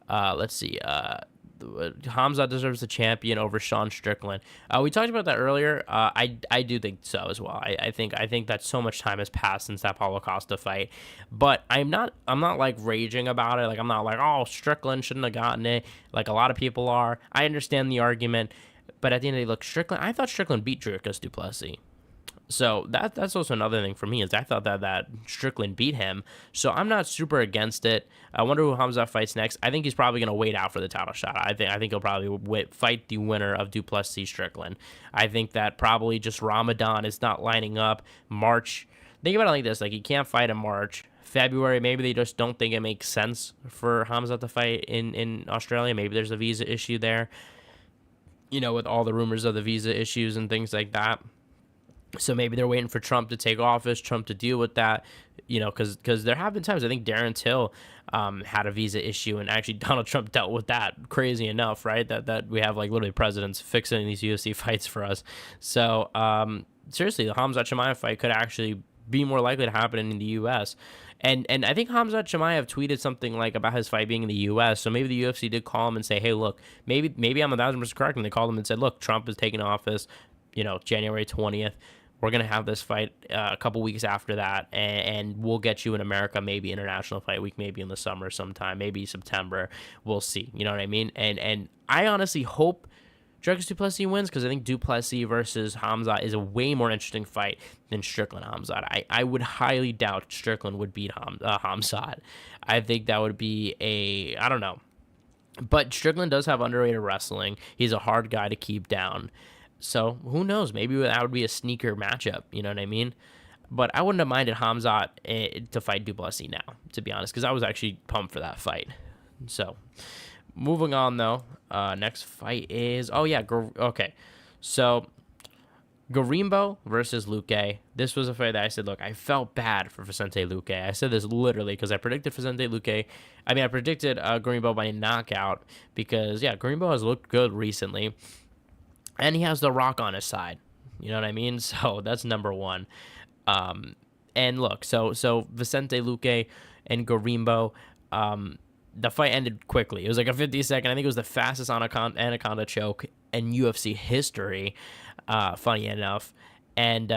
S1: Let's see. Hamza deserves the champion over Sean Strickland. We talked about that earlier. I do think so as well. I think that so much time has passed since that Paulo Costa fight, but I'm not like raging about it. Like I'm not like, oh, Strickland shouldn't have gotten it. Like a lot of people are. I understand the argument, but at the end of the day, look, Strickland. I thought Strickland beat Dricus du Plessis. So that's also another thing for me is I thought that Strickland beat him. So I'm not super against it. I wonder who Hamzat fights next. I think he's probably going to wait out for the title shot. I think he'll probably fight the winner of Duplessis Strickland. I think that probably just Ramadan is not lining up. March. Think about it like this: like he can't fight in March. February, maybe they just don't think it makes sense for Hamzat to fight in Australia. Maybe there's a visa issue there. With all the rumors of the visa issues and things like that. So maybe they're waiting for Trump to take office, Trump to deal with that, because there have been times, I think Darren Till had a visa issue, and actually Donald Trump dealt with that, crazy enough, right? That we have like literally presidents fixing these UFC fights for us. So seriously, the Hamzat Chimaev fight could actually be more likely to happen in the U.S. And I think Hamzat Chimaev tweeted something like about his fight being in the U.S. So maybe the UFC did call him and say, hey, look, maybe I'm 1,000% correct. And they called him and said, look, Trump is taking office, January 20th. We're going to have this fight a couple weeks after that, and we'll get you in America, maybe International Fight Week, maybe in the summer sometime, maybe September. We'll see. You know what I mean? And I honestly hope Dricus Du Plessis wins, because I think Du Plessis versus Hamzat is a way more interesting fight than Strickland Hamzat. I would highly doubt Strickland would beat Hamzat. I think that would be I don't know. But Strickland does have underrated wrestling. He's a hard guy to keep down. So who knows? Maybe that would be a sneaker matchup. You know what I mean? But I wouldn't have minded Hamzat to fight Du Plessis now, to be honest, because I was actually pumped for that fight. So moving on, though. Next fight is... Oh, yeah. Okay. So Garimbo versus Luque. This was a fight that I said, look, I felt bad for Vicente Luque. I said this literally because I predicted Vicente Luque. I predicted Garimbo by knockout because, yeah, Garimbo has looked good recently. And he has The Rock on his side. You know what I mean? So that's number one. And look, so Vicente Luque and Garimbo, the fight ended quickly. It was like a 50-second. I think it was the fastest anaconda choke in UFC history, funny enough. And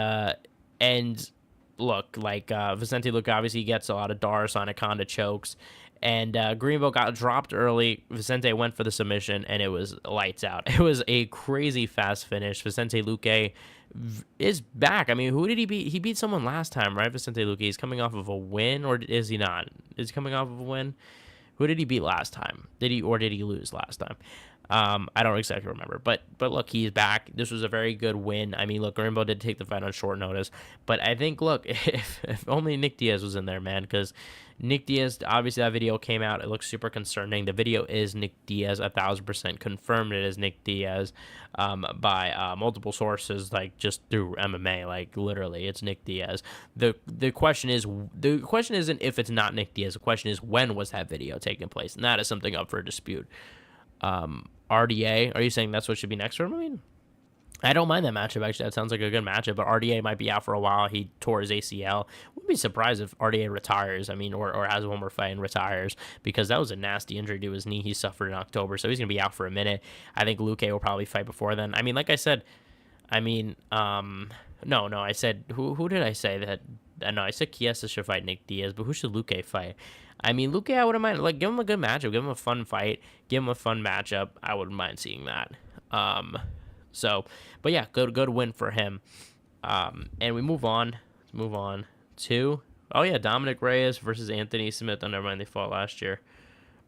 S1: look, like Vicente Luque obviously gets a lot of Doris anaconda chokes. And Garimbo got dropped early. Vicente went for the submission, and it was lights out. It was a crazy fast finish. Vicente Luque is back. Who did he beat? He beat someone last time, right? Vicente Luque is coming off of a win, or is he not? Is he coming off of a win? Who did he beat last time? Did he lose last time? I don't exactly remember. But look, he's back. This was a very good win. Look, Garimbo did take the fight on short notice. But I think, look, if only Nick Diaz was in there, man, because Nick Diaz, obviously that video came out. It looks super concerning. The video is Nick Diaz, 1,000% confirmed it is Nick Diaz by multiple sources, like just through MMA, like literally it's Nick Diaz. The question isn't if it's not Nick Diaz. The question is, when was that video taking place? And that is something up for a dispute. RDA, are you saying that's what should be next for him? I don't mind that matchup, actually. That sounds like a good matchup, but RDA might be out for a while. He tore his ACL. Wouldn't be surprised if RDA retires, or has one more fight and retires, because that was a nasty injury to his knee he suffered in October, so he's going to be out for a minute. I think Luque will probably fight before then. Like I said, no, I said, who did I say that? No, I said Chiesa should fight Nick Diaz, but who should Luque fight? Luque, I wouldn't mind. Like, give him a good matchup. Give him a fun fight. Give him a fun matchup. I wouldn't mind seeing that. But yeah, good win for him. And we move on. Let's move on to, Dominic Reyes versus Anthony Smith. Oh, never mind. They fought last year.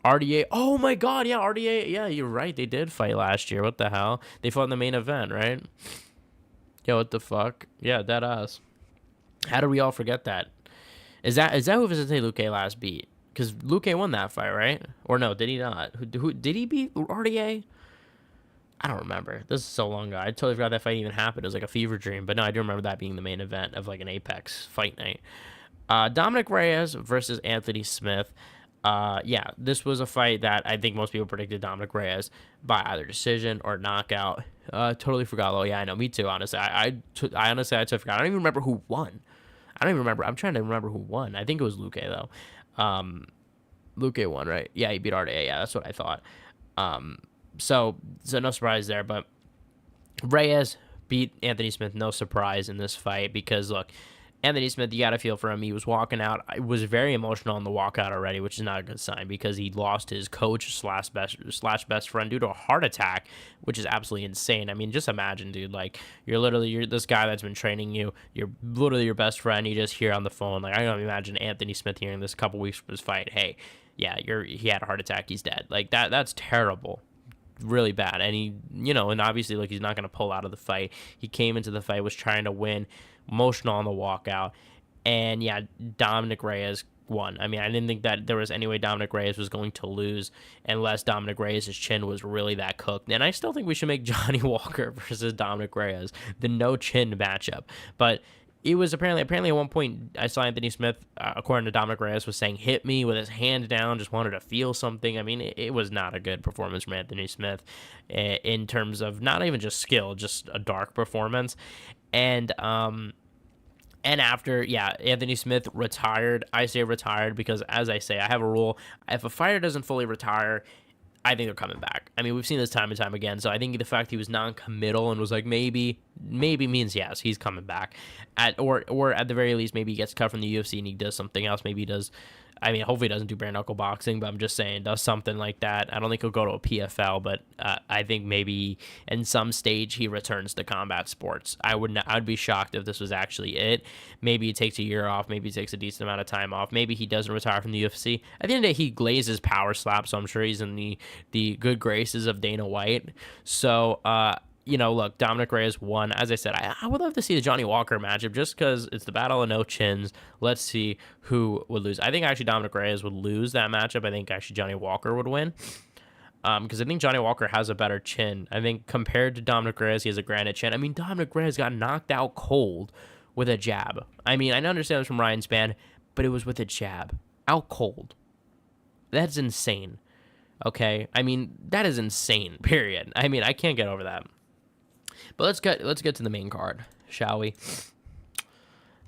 S1: RDA. Oh, my God. Yeah, RDA. Yeah, you're right. They did fight last year. What the hell? They fought in the main event, right? Yo, what the fuck? Yeah, that ass. How did we all forget that? Is that who Vicente Luque last beat? Because Luque won that fight, right? Or no, did he not? Who did he beat RDA? I don't remember. This is so long ago. I totally forgot that fight even happened. It was like a fever dream. But no, I do remember that being the main event of like an Apex fight night. Dominic Reyes versus Anthony Smith. This was a fight that I think most people predicted Dominic Reyes by either decision or knockout. Totally forgot. Oh, yeah, I know. Me too, honestly. I honestly totally forgot. I don't even remember who won. I don't even remember. I'm trying to remember who won. I think it was Luque, though. Luque won, right? Yeah, he beat RDA. Yeah, that's what I thought. So no surprise there. But Reyes beat Anthony Smith, no surprise in this fight, because, look, Anthony Smith, you got to feel for him. He was walking out. I was very emotional on the walkout already, which is not a good sign because he lost his coach slash best friend due to a heart attack, which is absolutely insane. I mean, just imagine, dude. Like, you're this guy that's been training you. You're literally your best friend. You just hear on the phone. Like, I don't imagine Anthony Smith hearing this a couple weeks from his fight. Hey, yeah, he had a heart attack. He's dead. Like, that's terrible. Really bad. And he, and obviously, like, he's not going to pull out of the fight. He came into the fight, was trying to win, emotional on the walkout. And yeah, Dominic Reyes won. I mean, I didn't think that there was any way Dominic Reyes was going to lose unless Dominic Reyes' chin was really that cooked. And I still think we should make Johnny Walker versus Dominic Reyes the no chin matchup. But it was apparently at one point I saw Anthony Smith, according to Dominic Reyes, was saying hit me with his hand down, just wanted to feel something. I mean, it was not a good performance from Anthony Smith in terms of not even just skill, just a dark performance. And after, Anthony Smith retired. I say retired because, as I say, I have a rule. If a fighter doesn't fully retire, I think they're coming back. I mean, we've seen this time and time again. So I think the fact he was non-committal and was like, maybe means yes, he's coming back. Or at the very least, maybe he gets cut from the UFC and he does something else. Maybe he does. I mean, hopefully he doesn't do bare knuckle boxing, but I'm just saying, does something like that. I don't think he'll go to a PFL, but I think maybe in some stage he returns to combat sports. I'd be shocked if this was actually it. Maybe he takes a year off. Maybe he takes a decent amount of time off. Maybe he doesn't retire from the UFC. At the end of the day, he glazes power slap, so I'm sure he's in the good graces of Dana White. So, look, Dominic Reyes won. As I said, I would love to see the Johnny Walker matchup just because it's the battle of no chins. Let's see who would lose. I think actually Dominic Reyes would lose that matchup. I think actually Johnny Walker would win because I think Johnny Walker has a better chin. I think compared to Dominic Reyes, he has a granite chin. I mean, Dominic Reyes got knocked out cold with a jab. I mean, I understand this from Ryan Spann, but it was with a jab. Out cold. That's insane. Okay? I mean, that is insane, period. I mean, I can't get over that. But let's get to the main card, shall we?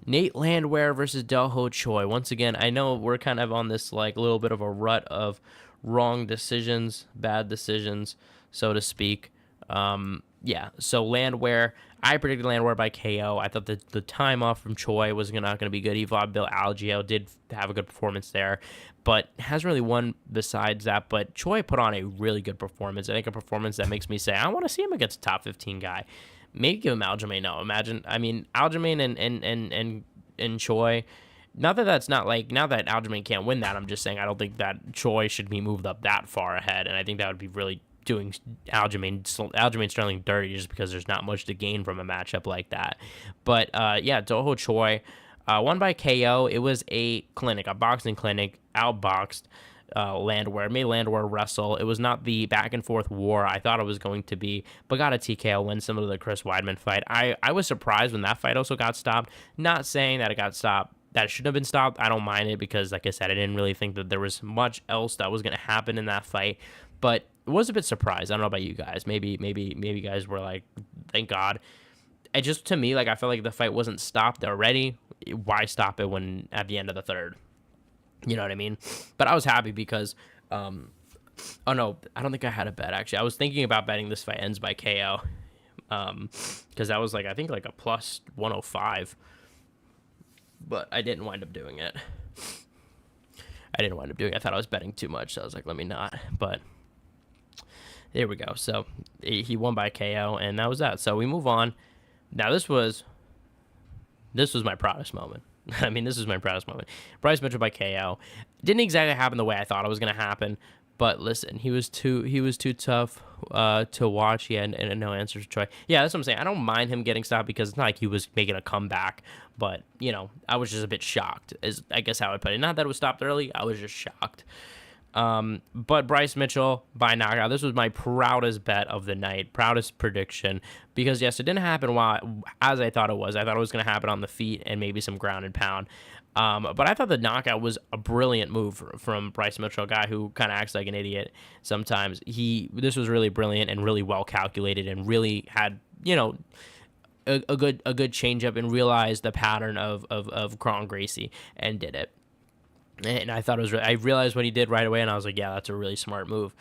S1: Nate Landwehr versus Del-Ho Choi. Once again, I know we're kind of on this like little bit of a rut of wrong decisions, bad decisions, so to speak. So Landwehr, I predicted Landwehr by KO. I thought that the time off from Choi was not going to be good. Evod Bill Algeo did have a good performance there, but hasn't really won besides that. But Choi put on a really good performance. I think a performance that makes me say, I want to see him against a top 15 guy. Maybe give him Aljamain. No, Aljamain and Choi. Not that that's not like, now that Aljamain can't win that, I'm just saying I don't think that Choi should be moved up that far ahead, and I think that would be really doing Aljamain Sterling dirty just because there's not much to gain from a matchup like that. But Del-Ho Choi won by KO. It was a boxing clinic, outboxed Landwehr, made Landwehr wrestle. It was not the back and forth war I thought it was going to be, but got a TKO win similar to the Chris Weidman fight. I was surprised when that fight also got stopped. Not saying that it got stopped, that it shouldn't have been stopped. I don't mind it because, like I said, I didn't really think that there was much else that was going to happen in that fight, but it was a bit surprised. I don't know about you guys. Maybe you guys were like, thank God. It just, to me, like, I felt like the fight wasn't stopped already. Why stop it when at the end of the third? You know what I mean? But I was happy because, oh no, I don't think I had a bet, actually. I was thinking about betting this fight ends by KO because that was, like, I think, like a plus 105. But I didn't wind up doing it. I thought I was betting too much, so I was like, let me not. But there we go. So he won by KO, and that was that. So we move on. Now this was my proudest moment. I mean, this is my proudest moment. Bryce Mitchell by KO. Didn't exactly happen the way I thought it was going to happen. But listen, he was too tough to watch. He had no answers to try. Yeah, that's what I'm saying. I don't mind him getting stopped because it's not like he was making a comeback. But, I was just a bit shocked, is I guess how I put it. Not that it was stopped early. I was just shocked. But Bryce Mitchell by knockout. This was my proudest bet of the night, proudest prediction. Because, yes, it didn't happen as I thought it was. I thought it was going to happen on the feet and maybe some ground and pound. But I thought the knockout was a brilliant move from Bryce Mitchell, a guy who kind of acts like an idiot sometimes. This was really brilliant and really well calculated and really had, a good change up and realized the pattern of Kron Gracie and did it. And I thought it was I realized what he did right away, and I was like, yeah, that's a really smart move.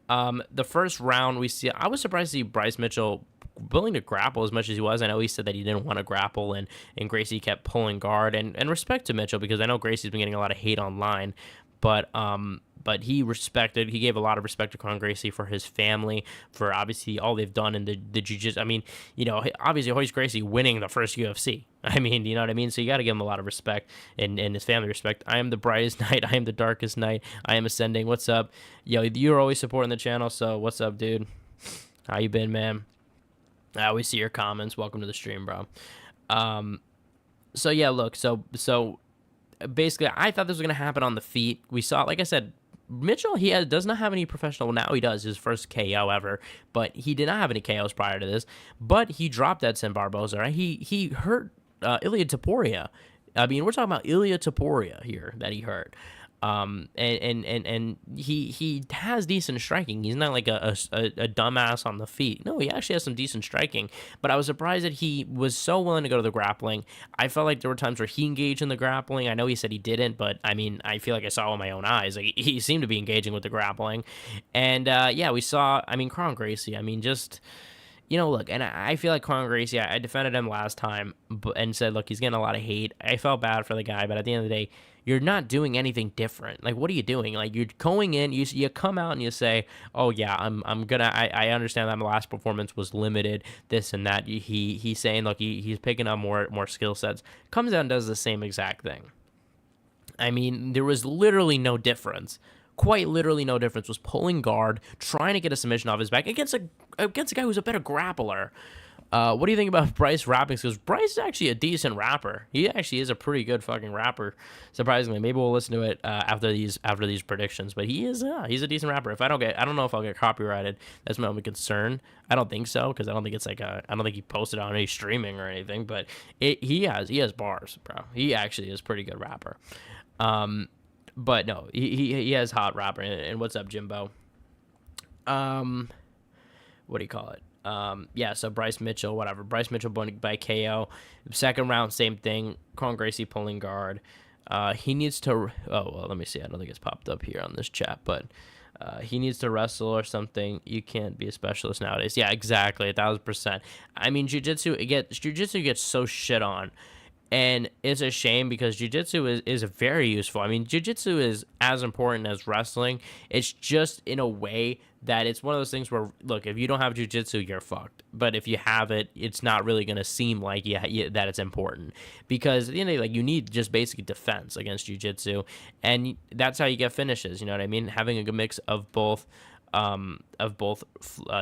S1: The first round I was surprised to see Bryce Mitchell willing to grapple as much as he was. I know he said that he didn't want to grapple, and Gracie kept pulling guard. And respect to Mitchell, because I know Gracie's been getting a lot of hate online, but he gave a lot of respect to Kron Gracie for his family, for obviously all they've done in the jiu-jitsu. I mean, obviously Royce Gracie winning the first UFC. I mean, you know what I mean? So you got to give him a lot of respect, and his family respect. I am the brightest night. I am the darkest night. I am ascending. What's up? Yo, you're always supporting the channel, so what's up, dude? How you been, man? I always see your comments. Welcome to the stream, bro. So yeah, look, so basically, I thought this was going to happen on the feet. We saw, like I said, Mitchell, does not have any professional. Now he does, his first KO ever, but he did not have any KOs prior to this. But he dropped Edson Barboza, right? He hurt Ilia Topuria. I mean, we're talking about Ilia Topuria here that he hurt. And he has decent striking. He's not like a dumbass on the feet. No, he actually has some decent striking. But I was surprised that he was so willing to go to the grappling. I felt like there were times where he engaged in the grappling. I know he said he didn't, but I mean, I feel like I saw with my own eyes. Like, he seemed to be engaging with the grappling. And yeah, we saw. I mean, Kron Gracie. I mean, just. Look, and I feel like Kron Gracie, I defended him last time and said, look, he's getting a lot of hate. I felt bad for the guy, but at the end of the day, you're not doing anything different. Like, what are you doing? Like, you're going in, you come out and you say, oh, yeah, I understand that my last performance was limited, this and that. He's saying, look, he's picking up more skill sets. Comes out and does the same exact thing. I mean, there was literally no difference. Quite literally no difference. Was pulling guard, trying to get a submission off his back against a guy who's a better grappler. What do you think about Bryce rapping? Because Bryce is actually a decent rapper. He actually is a pretty good fucking rapper, surprisingly. Maybe we'll listen to it after these predictions. But he's a decent rapper. I don't know if I'll get copyrighted. That's my only concern. I don't think so, because I don't think it's like I don't think he posted on any streaming or anything. But he has bars, bro. He actually is a pretty good rapper. But no, he has hot rapper. And what's up, Jimbo? What do you call it? Yeah, so Bryce Mitchell, whatever. Bryce Mitchell by KO. Second round, same thing. Kron Gracie pulling guard. He needs to. Oh, well, let me see. I don't think it's popped up here on this chat, but he needs to wrestle or something. You can't be a specialist nowadays. Yeah, exactly, 1,000%. I mean, jiu-jitsu gets so shit on. And it's a shame, because jiu-jitsu is very useful. I mean, jiu-jitsu is as important as wrestling. It's just in a way that it's one of those things where, look, if you don't have jiu-jitsu, you're fucked. But if you have it, it's not really going to seem like that it's important. Because at the end of the day, like, you need just basic defense against jiu-jitsu. And that's how you get finishes, you know what I mean? Having a mix of both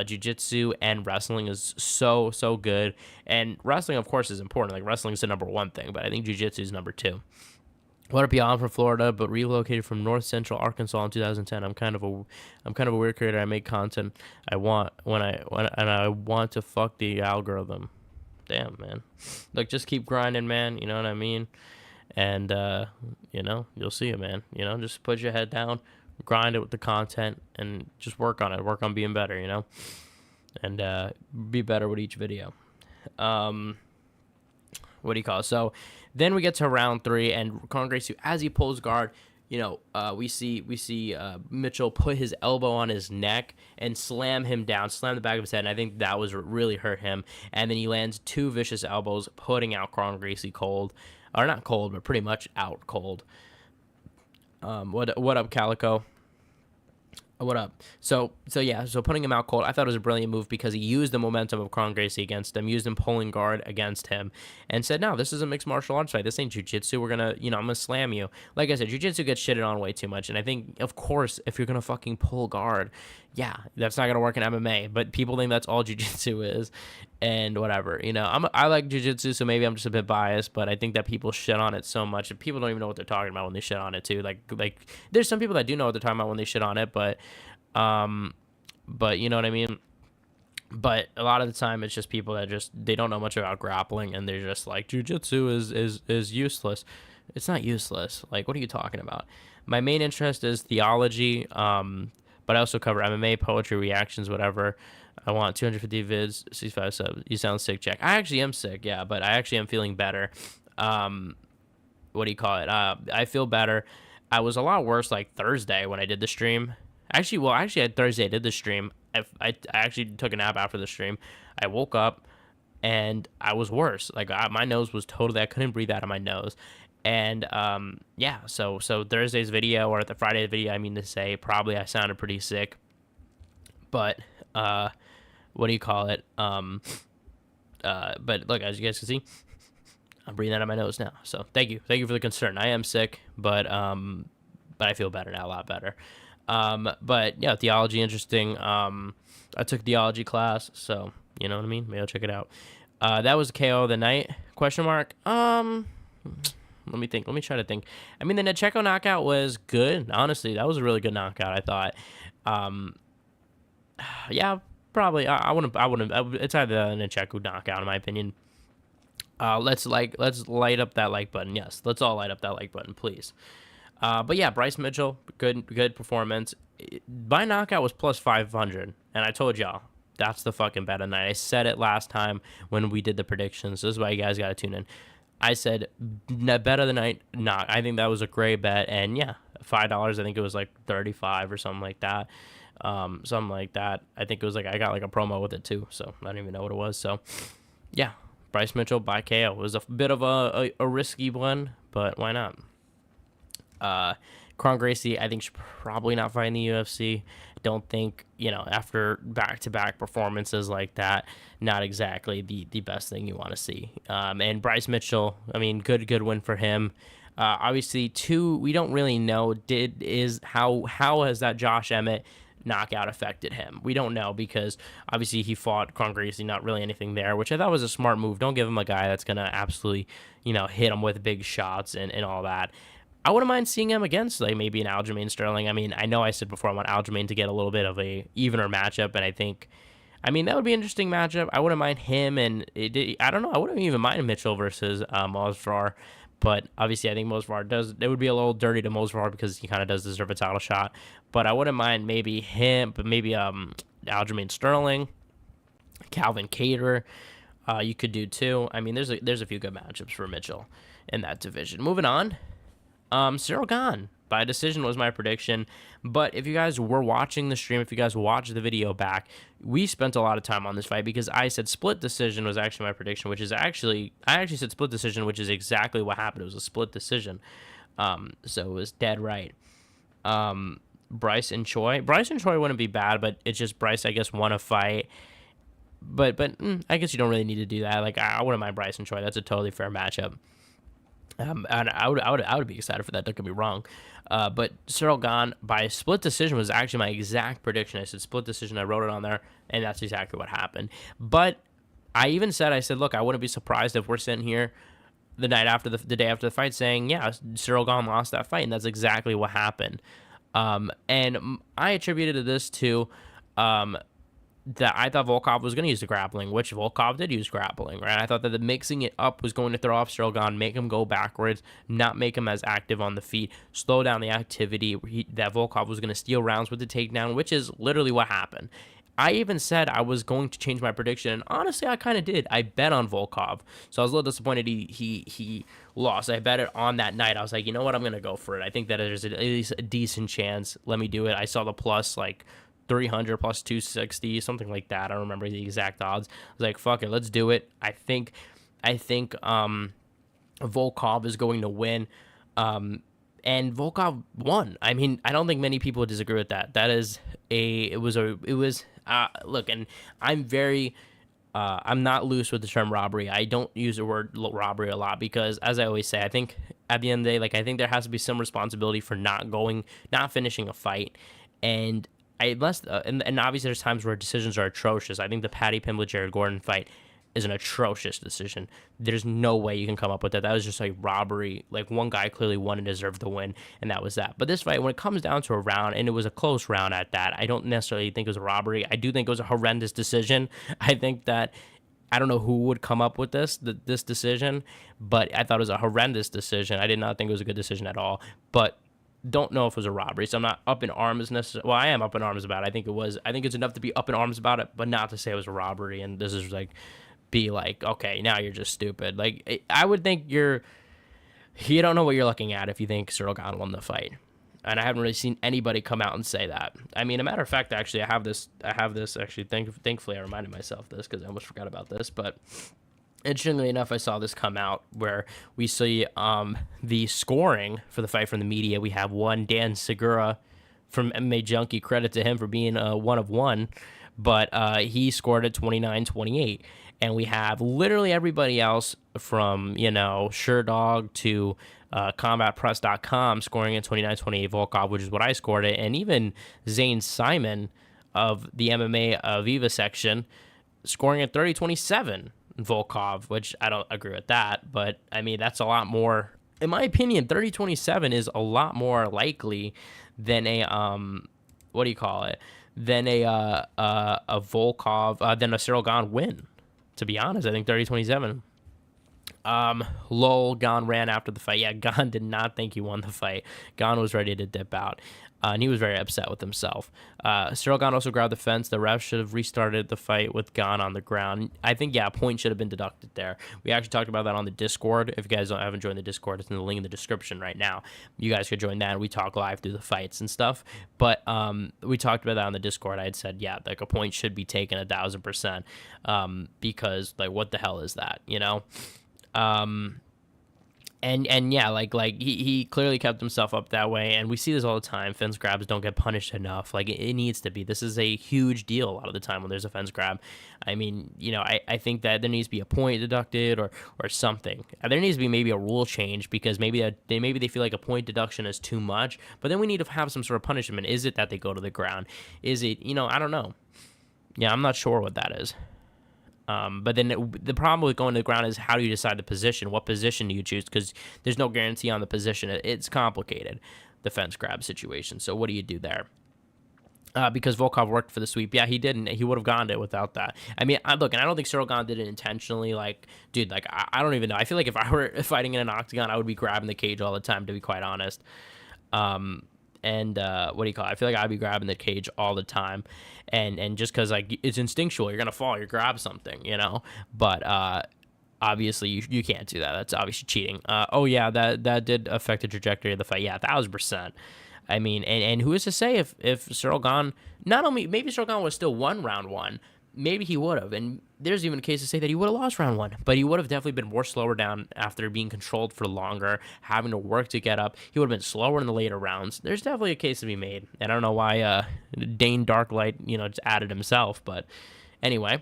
S1: jiu-jitsu and wrestling is so good. And wrestling, of course, is important. Like, wrestling is the number one thing, but I think jiu-jitsu is number two. What up, y'all? I'm from Florida, but relocated from North Central Arkansas in 2010. I'm kind of a weird creator. I make content I want I want to fuck the algorithm. Damn, man. Look, just keep grinding, man. You know what I mean? And you'll see it, man. Just put your head down, grind it with the content, and just work on it. Work on being better, and be better with each video. What do you call it? So then we get to round 3, and Kron Gracie, as he pulls guard, we see Mitchell put his elbow on his neck and slam him down, slam the back of his head, and I think that was what really hurt him. And then he lands 2 vicious elbows, putting out Kron Gracie cold. Or not cold, but pretty much out cold. What up, Calico? What up? So putting him out cold, I thought it was a brilliant move, because he used the momentum of Kron Gracie against him, used him pulling guard against him, and said, no, this is a mixed martial arts fight. This ain't jiu-jitsu. We're gonna, I'm gonna slam you. Like I said, jiu-jitsu gets shitted on way too much, and I think, of course, if you're gonna fucking pull guard, yeah, that's not gonna work in MMA, but people think that's all jiu-jitsu is, and whatever, I like jiu-jitsu, so maybe I'm just a bit biased, but I think that people shit on it so much, and people don't even know what they're talking about when they shit on it too. Like there's some people that do know what they're talking about when they shit on it, but you know what I mean? But a lot of the time, it's just people that they don't know much about grappling, and they're just like, jiu-jitsu is useless. It's not useless. Like, what are you talking about? My main interest is theology, but I also cover MMA, poetry, reactions, whatever. I want 250 vids, 65 subs. You sound sick, Jack. I actually am sick, yeah, but I actually am feeling better. What do you call it? I feel better. I was a lot worse like Thursday when I did the stream. Actually, Thursday I did the stream, I actually took a nap after the stream. I woke up and I was worse. Like my nose was totally, I couldn't breathe out of my nose. And yeah, so Thursday's video, or the Friday video, I mean to say, probably I sounded pretty sick. But what do you call it? But look, as you guys can see, I'm breathing out of my nose now. So thank you for the concern. I am sick, but I feel better now, a lot better. But yeah, theology, interesting. I took theology class, so you know what I mean. Maybe I'll check it out. That was KO of the night? Question mark. Let me think. Let me try to think. I mean, the Necheko knockout was good. Honestly, that was a really good knockout, I thought. Yeah, probably. I wouldn't. It's either a Necheko knockout, in my opinion. Let's light up that like button. Yes, let's all light up that like button, please. But yeah, Bryce Mitchell, good performance. My knockout was plus 500, and I told y'all that's the fucking bet of the night. I said it last time when we did the predictions. This is why you guys got to tune in. I said bet of the night knock. I think that was a great bet, and yeah, $5. I think it was like 35 or something like that. Something like that. I think it was like I got like a promo with it too, so I don't even know what it was. So yeah, Bryce Mitchell by KO. It was a bit of a risky one, but why not? Kron Gracie, I think, should probably not fight in the UFC. Don't think, after back-to-back performances like that, not exactly the best thing you want to see. And Bryce Mitchell, I mean, good win for him. Obviously, we don't really know how has that Josh Emmett knockout affected him. We don't know, because obviously he fought Kron Gracie, not really anything there, which I thought was a smart move. Don't give him a guy that's going to absolutely, hit him with big shots and all that. I wouldn't mind seeing him against like maybe an Aljamain Sterling. I mean, I know I said before I want Aljamain to get a little bit of a evener matchup, and I mean that would be an interesting matchup. I wouldn't mind him, and I don't know. I wouldn't even mind Mitchell versus Mosvar, but obviously I think Mosvar does. It would be a little dirty to Mosvar because he kind of does deserve a title shot. But I wouldn't mind maybe him, but maybe Aljamain Sterling, Calvin Kattar. You could do too. I mean, there's a few good matchups for Mitchell in that division. Moving on. Cyril Gane by decision was my prediction, but if you guys were watching the stream, if you guys watched the video back, we spent a lot of time on this fight because I said split decision was actually my prediction, which is I actually said split decision, which is exactly what happened. It was a split decision, so it was dead right. Bryce and Choi wouldn't be bad, but it's just Bryce, I guess, won a fight. But I guess you don't really need to do that. Like I wouldn't mind Bryce and Choi. That's a totally fair matchup. And I would be excited for that. Don't get me wrong, but Cyril Gane by split decision was actually my exact prediction. I said split decision. I wrote it on there, and that's exactly what happened. But I said, look, I wouldn't be surprised if we're sitting here the day after the fight saying, yeah, Cyril Gane lost that fight, and that's exactly what happened. And I attributed this to that I thought Volkov was going to use the grappling, which Volkov did use grappling, right? I thought that the mixing it up was going to throw off Cyril Gane, make him go backwards, not make him as active on the feet, slow down the activity, that Volkov was going to steal rounds with the takedown, which is literally what happened. I even said I was going to change my prediction, and honestly, I kind of did. I bet on Volkov, so I was a little disappointed he lost. I bet it on that night. I was like, you know what, I'm going to go for it. I think that there's at least a decent chance. Let me do it. I saw the plus, like, 300 plus 260, something like that. I don't remember the exact odds. I was like, fuck it, let's do it. I think Volkov is going to win. And Volkov won. I mean, I don't think many people would disagree with that. Look, and I'm not loose with the term robbery. I don't use the word robbery a lot because, as I always say, I think at the end of the day, like, I think there has to be some responsibility for not finishing a fight. And and obviously there's times where decisions are atrocious. I think the Paddy Pimblett Jared Gordon fight is an atrocious decision. There's no way you can come up with that. That was just like robbery. Like, one guy clearly won and deserved the win, and that was that. But this fight, when it comes down to a round, and it was a close round at that, I don't necessarily think it was a robbery. I do think it was a horrendous decision. I think that I don't know who would come up with this decision, but I thought it was a horrendous decision. I did not think it was a good decision at all. But don't know if it was a robbery, so I'm not up in arms necessarily. Well, I am up in arms about it. I think it was. I think it's enough to be up in arms about it, but not to say it was a robbery. And this is like, be like, okay, now you're just stupid. Like, I would think you don't know what you're looking at if you think Cyril Gane won the fight. And I haven't really seen anybody come out and say that. I mean, a matter of fact, actually, I have this actually. Thankfully, I reminded myself of this because I almost forgot about this. But interestingly enough, I saw this come out where we see the scoring for the fight from the media. We have one Dan Segura from MMA Junkie. Credit to him for being one of one, but he scored at 29-28. And we have literally everybody else from, SureDog to CombatPress.com scoring at 29-28 Volkov, which is what I scored it. And even Zane Simon of the MMA Viva section scoring at 30-27 Volkov, which I don't agree with that. But, I mean, that's a lot more. In my opinion, 30-27 is a lot more likely than a, than a Volkov, than a Cyril Gane win. To be honest, I think 30-27. Gane ran after the fight. Yeah, Gane did not think he won the fight. Gane was ready to dip out, and he was very upset with himself. Cyril Gane also grabbed the fence. The ref should have restarted the fight with Gane on the ground. I think, a point should have been deducted there. We actually talked about that on the Discord. If you guys haven't joined the Discord, it's in the link in the description right now. You guys could join that, and we talk live through the fights and stuff. But we talked about that on the Discord. I had said, a point should be taken 1,000%, because, what the hell is that, he clearly kept himself up that way, and we see this all the time. Fence grabs don't get punished enough. It needs to be. This is a huge deal a lot of the time when there's a fence grab. I mean, I think that there needs to be a point deducted or something. There needs to be maybe a rule change, because maybe they feel like a point deduction is too much, but then we need to have some sort of punishment. Is it that they go to the ground? Is it, I don't know. Yeah, I'm not sure what that is. But then the problem with going to the ground is, how do you decide the position? What position do you choose? Because there's no guarantee on the position. It's complicated, the fence grab situation. So what do you do there? Because Volkov worked for the sweep. Yeah, he didn't. He would have gone it without that. I mean, and I don't think Cyril Gane did it intentionally. I don't even know. I feel like if I were fighting in an octagon, I would be grabbing the cage all the time, to be quite honest. I feel like I'd be grabbing the cage all the time, and just because it's instinctual, you're gonna fall, you grab something, but obviously you can't do that. That's obviously cheating. That did affect the trajectory of the fight. 1,000%. I mean, and who is to say if Cyril Gane, not only maybe Cyril Gane was still won round one, maybe he would have, and there's even a case to say that he would have lost round one, but he would have definitely been more slower down after being controlled for longer, having to work to get up. He would have been slower in the later rounds. There's definitely a case to be made, and I don't know why Dane Darklight, just added himself, but anyway.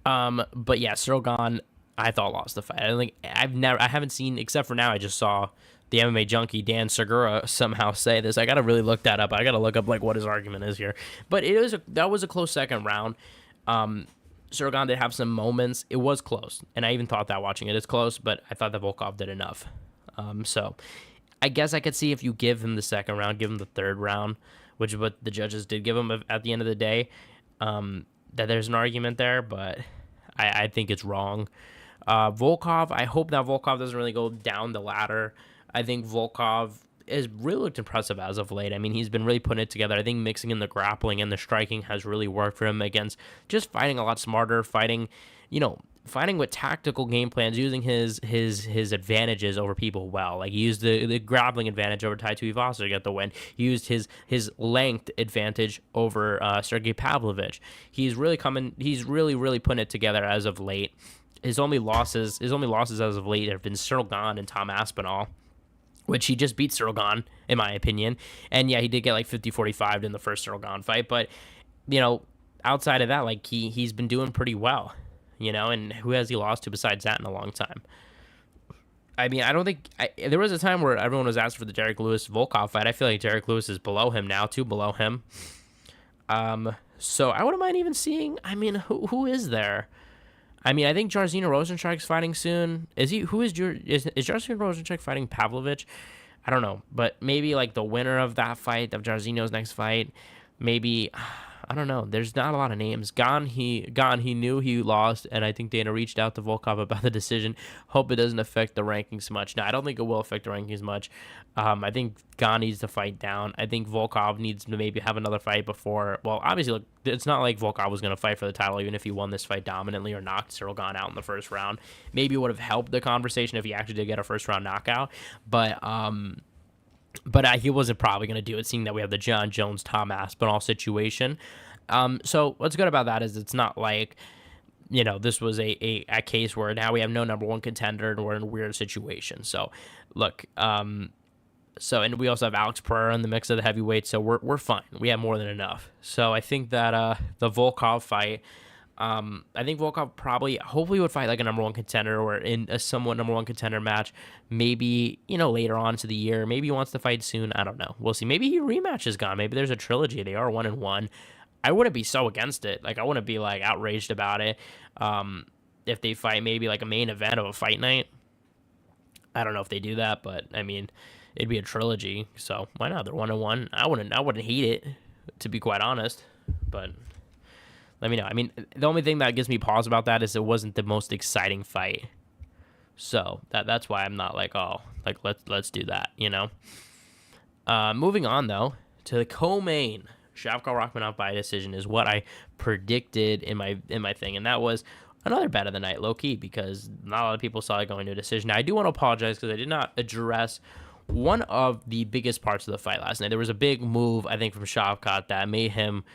S1: Cyril Gane, I thought, lost the fight. I haven't seen, except for now, I just saw the MMA Junkie Dan Segura somehow say this. I gotta really look that up. I gotta look up what his argument is here. But that was a close second round. Cyril Gane did have some moments. It was close, and I even thought that watching it. It's close, but I thought that Volkov did enough. So I guess I could see if you give him the second round, give him the third round, which is what the judges did give him at the end of the day, that there's an argument there, but I think it's wrong. Volkov, I hope that Volkov doesn't really go down the ladder. I think Volkov has really looked impressive as of late. I mean, he's been really putting it together. I think mixing in the grappling and the striking has really worked for him against just fighting a lot smarter, fighting with tactical game plans, using his advantages over people well. He used the grappling advantage over Tai Tuivasa to get the win. He used his length advantage over Sergey Pavlovich. He's really putting it together as of late. His only losses as of late have been Cyril Gane and Tom Aspinall, which he just beat Cyril Gane, in my opinion. And yeah, he did get 50-45 in the first Cyril Gane fight, but outside of that, he's been doing pretty well, and who has he lost to besides that in a long time? I mean, I don't think there was a time where everyone was asking for the Derek Lewis Volkov fight. I feel like Derek Lewis is below him now, two below him. So I wouldn't mind even seeing. I mean, who is there? I mean, I think Jairzinho Rozenstruik's fighting soon. Is Jairzinho Rozenstruik fighting Pavlovich? I don't know, but maybe the winner of that fight, of Jairzinho's next fight, maybe. I don't know. There's not a lot of names. Gane, he knew he lost, and I think Dana reached out to Volkov about the decision. Hope it doesn't affect the rankings much. No, I don't think it will affect the rankings much. I think Gane needs to fight down. I think Volkov needs to maybe have another fight before. Well, obviously, look, it's not like Volkov was going to fight for the title, even if he won this fight dominantly or knocked Cyril Gane out in the first round. Maybe it would have helped the conversation if he actually did get a first-round knockout. But but he wasn't probably going to do it, seeing that we have the John Jones, Tom Aspinall situation. So what's good about that is it's not like, this was a case where now we have no number one contender and we're in a weird situation. So, look, and we also have Alex Pereira in the mix of the heavyweights, so we're fine. We have more than enough. So I think that the Volkov fight, I think Volkov hopefully would fight like a number one contender or in a somewhat number one contender match, maybe, later on to the year. Maybe he wants to fight soon. I don't know. We'll see. Maybe he rematch is gone. Maybe there's a trilogy. They are 1-1. I wouldn't be so against it. Like, I wouldn't be like outraged about it. If they fight maybe like a main event of a fight night. I don't know if they do that, but I mean, it'd be a trilogy, so why not? They're 1-1. I wouldn't hate it, to be quite honest. But let me know. I mean, the only thing that gives me pause about that is it wasn't the most exciting fight. So that's why I'm not like, oh, like let's do that, Moving on though to the co-main, Shavkat Rakhmonov by decision is what I predicted in my thing, and that was another bet of the night, low key, because not a lot of people saw it going to a decision. Now, I do want to apologize because I did not address one of the biggest parts of the fight last night. There was a big move, I think, from Shavkat that made him